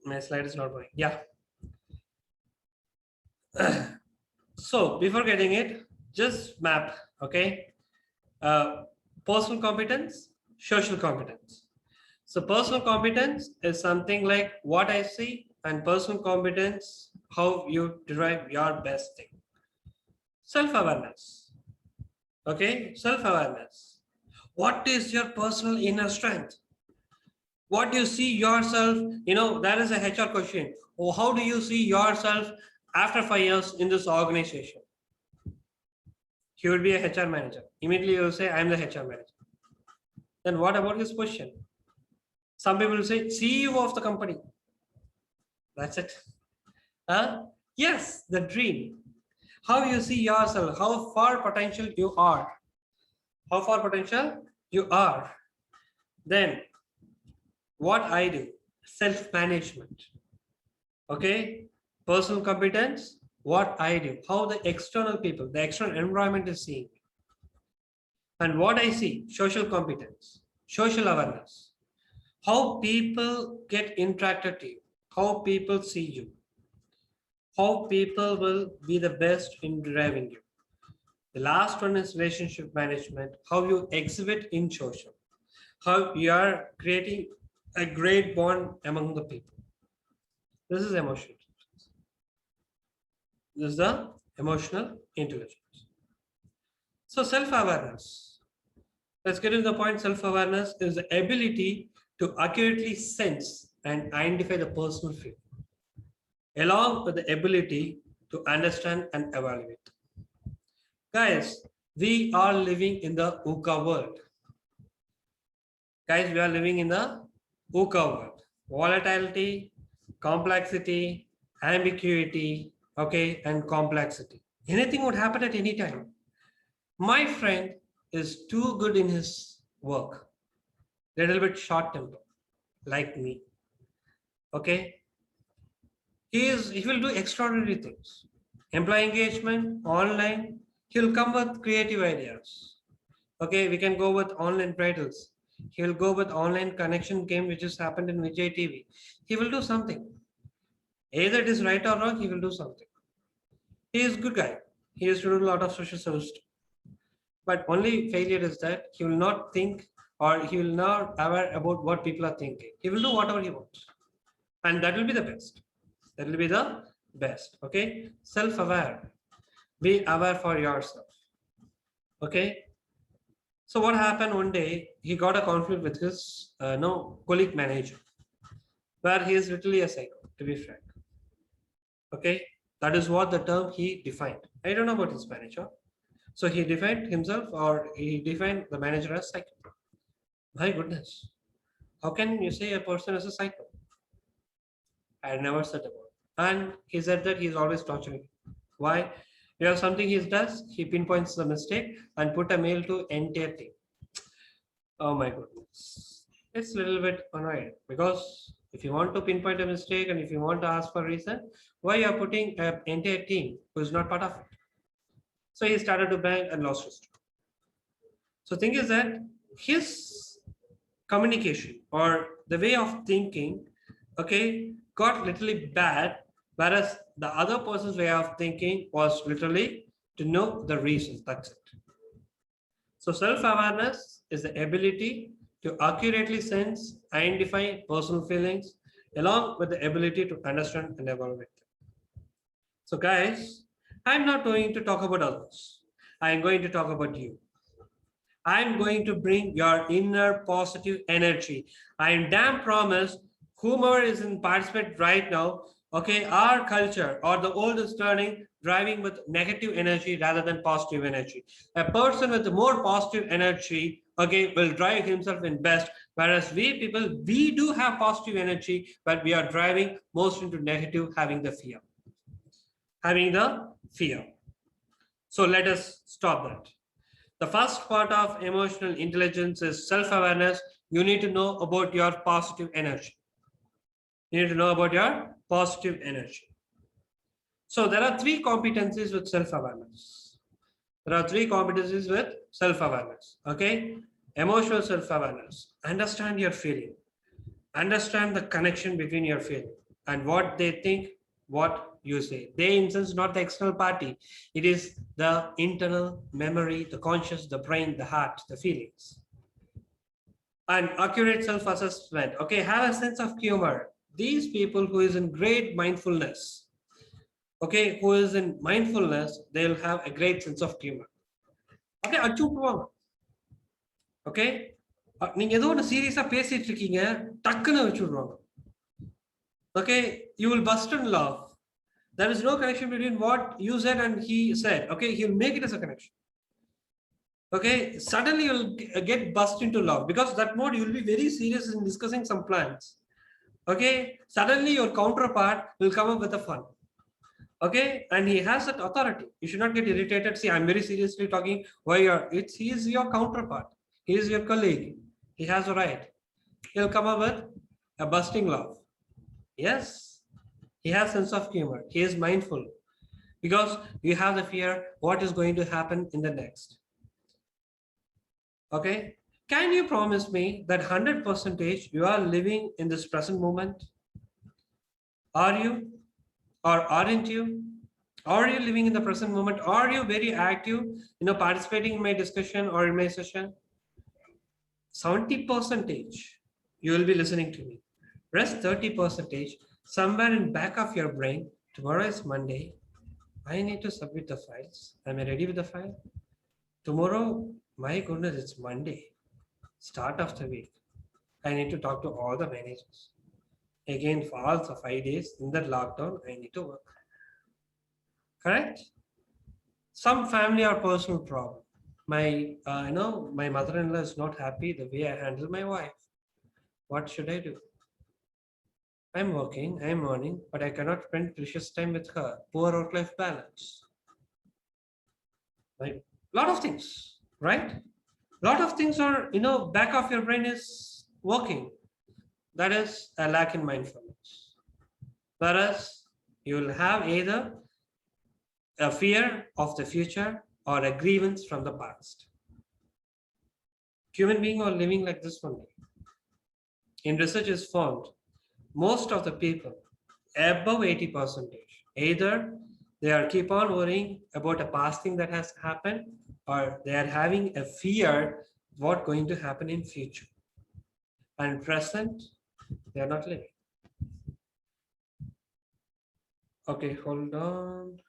My slide is not going. Yeah. So before getting it, just map, okay? Personal competence, social competence. So personal competence is something like what I see, and personal competence, how you derive your best thing. Self-awareness. Okay, self-awareness. What is your personal inner strength? What do you see yourself? That is a HR question. Or how do you see yourself after 5 years in this organization? He would be a HR manager. Immediately you will say, I'm the HR manager. Then what about this question? Some people will say, CEO of the company. That's it. Yes, the dream. How you see yourself, how far potential you are. How far potential you are. Then what I do, self-management. Okay, personal competence, what I do, how the external people, the external environment is seeing. And what I see, social competence, social awareness, how people get interacted to you, how people see you, how people will be the best in driving you. The last one is relationship management, how you exhibit in social, how you are creating a great bond among the people. This is emotional. This is the emotional intelligence. So self-awareness. Let's get to the point. Self-awareness is the ability to accurately sense and identify the personal fear, along with the ability to understand and evaluate. Guys, we are living in the VUCA world. Guys, we are living in the VUCA world. Volatility, complexity, ambiguity, okay, and complexity. Anything would happen at any time. My friend is too good in his work, little bit short temper, like me. Okay, he will do extraordinary things. Employee engagement, online, he'll come with creative ideas. Okay, we can go with online titles. He will go with online connection game, which has happened in Vijay TV. He will do something. Either it is right or wrong, he will do something. He is a good guy. He used to do a lot of social service. But only failure is that he will not think, or he will not aware about what people are thinking. He will do whatever he wants. And that will be the best. That will be the best. Okay. Self-aware. Be aware for yourself. Okay. So what happened one day, he got a conflict with his colleague manager, where he is literally a psycho, to be frank. Okay. That is what the term he defined. I don't know about his manager. So he defined himself, or he defined the manager as psycho. My goodness. How can you say a person is a psycho? I never said about it. And he said that he's always torturing. Why? You have something he does, he pinpoints the mistake and put a mail to entire team. Oh my goodness. It's a little bit annoying, because if you want to pinpoint a mistake and if you want to ask for a reason, why you are putting an entire team who is not part of it? So he started to bang and lost his job. So thing is that his communication or the way of thinking, okay, got literally bad, whereas the other person's way of thinking was literally to know the reasons. That's it. So self-awareness is the ability to accurately sense, identify personal feelings, along with the ability to understand and evaluate them. So guys, I'm not going to talk about others. I'm going to talk about you. I'm going to bring your inner positive energy. I damn promise whomever is in participate right now, okay, our culture or the old is turning driving with negative energy rather than positive energy. A person with more positive energy, okay, will drive himself in best, whereas we people, we do have positive energy, but we are driving most into negative, having the fear. So let us stop that. The first part of emotional intelligence is self-awareness. You need to know about your positive energy. You need to know about your positive energy. So there are three competencies with self-awareness. Okay. Emotional self-awareness. Understand your feeling. Understand the connection between your feeling and what they think, what you say. They, in sense, not the external party. It is the internal memory, the conscious, the brain, the heart, the feelings. And accurate self-assessment. Okay, have a sense of humor. These people who is in great mindfulness, okay, who is in mindfulness, they'll have a great sense of humor. Okay, அச்சுட்டுவாங்க. Okay, நீங்க ஏதோ ஒரு சீரியஸா பேசிட்டு இருக்கீங்க, டக்குன்னு வச்சுடுவாங்க. Okay, you will burst in laugh. There is no connection between what you said and he said. Okay, he'll make it as a connection. Okay, suddenly you'll get burst into love, because that mode you'll be very serious in discussing some plans. Okay, suddenly your counterpart will come up with a fun. Okay, and he has that authority. You should not get irritated. See, I'm very seriously talking. Why he is your counterpart. He is your colleague. He has a right. He'll come up with a busting laugh. Yes, he has sense of humor. He is mindful, because you have the fear what is going to happen in the next. Okay, can you promise me that 100% you are living in this present moment? Are you, or aren't you? Are you living in the present moment? Are you very active, participating in my discussion or in my session? 70% you will be listening to me. Rest 30%, somewhere in back of your brain, tomorrow is Monday, I need to submit the files. Am I ready with the file? Tomorrow, my goodness, it's Monday, start of the week. I need to talk to all the managers. Again, for all the 5 days in that lockdown, I need to work. Correct? Some family or personal problem. My mother-in-law is not happy the way I handle my wife. What should I do? I'm working, I'm earning, but I cannot spend precious time with her. Poor work-life balance. Right? Lot of things, right? Lot of things are, back of your brain is working. That is a lack in mindfulness. Whereas you will have either a fear of the future or a grievance from the past. human beings are living like this only. In research is found, most of the people, above 80%, either they are keep on worrying about a past thing that has happened, or they are having a fear what going to happen in future. And present, they are not living. Okay, hold on.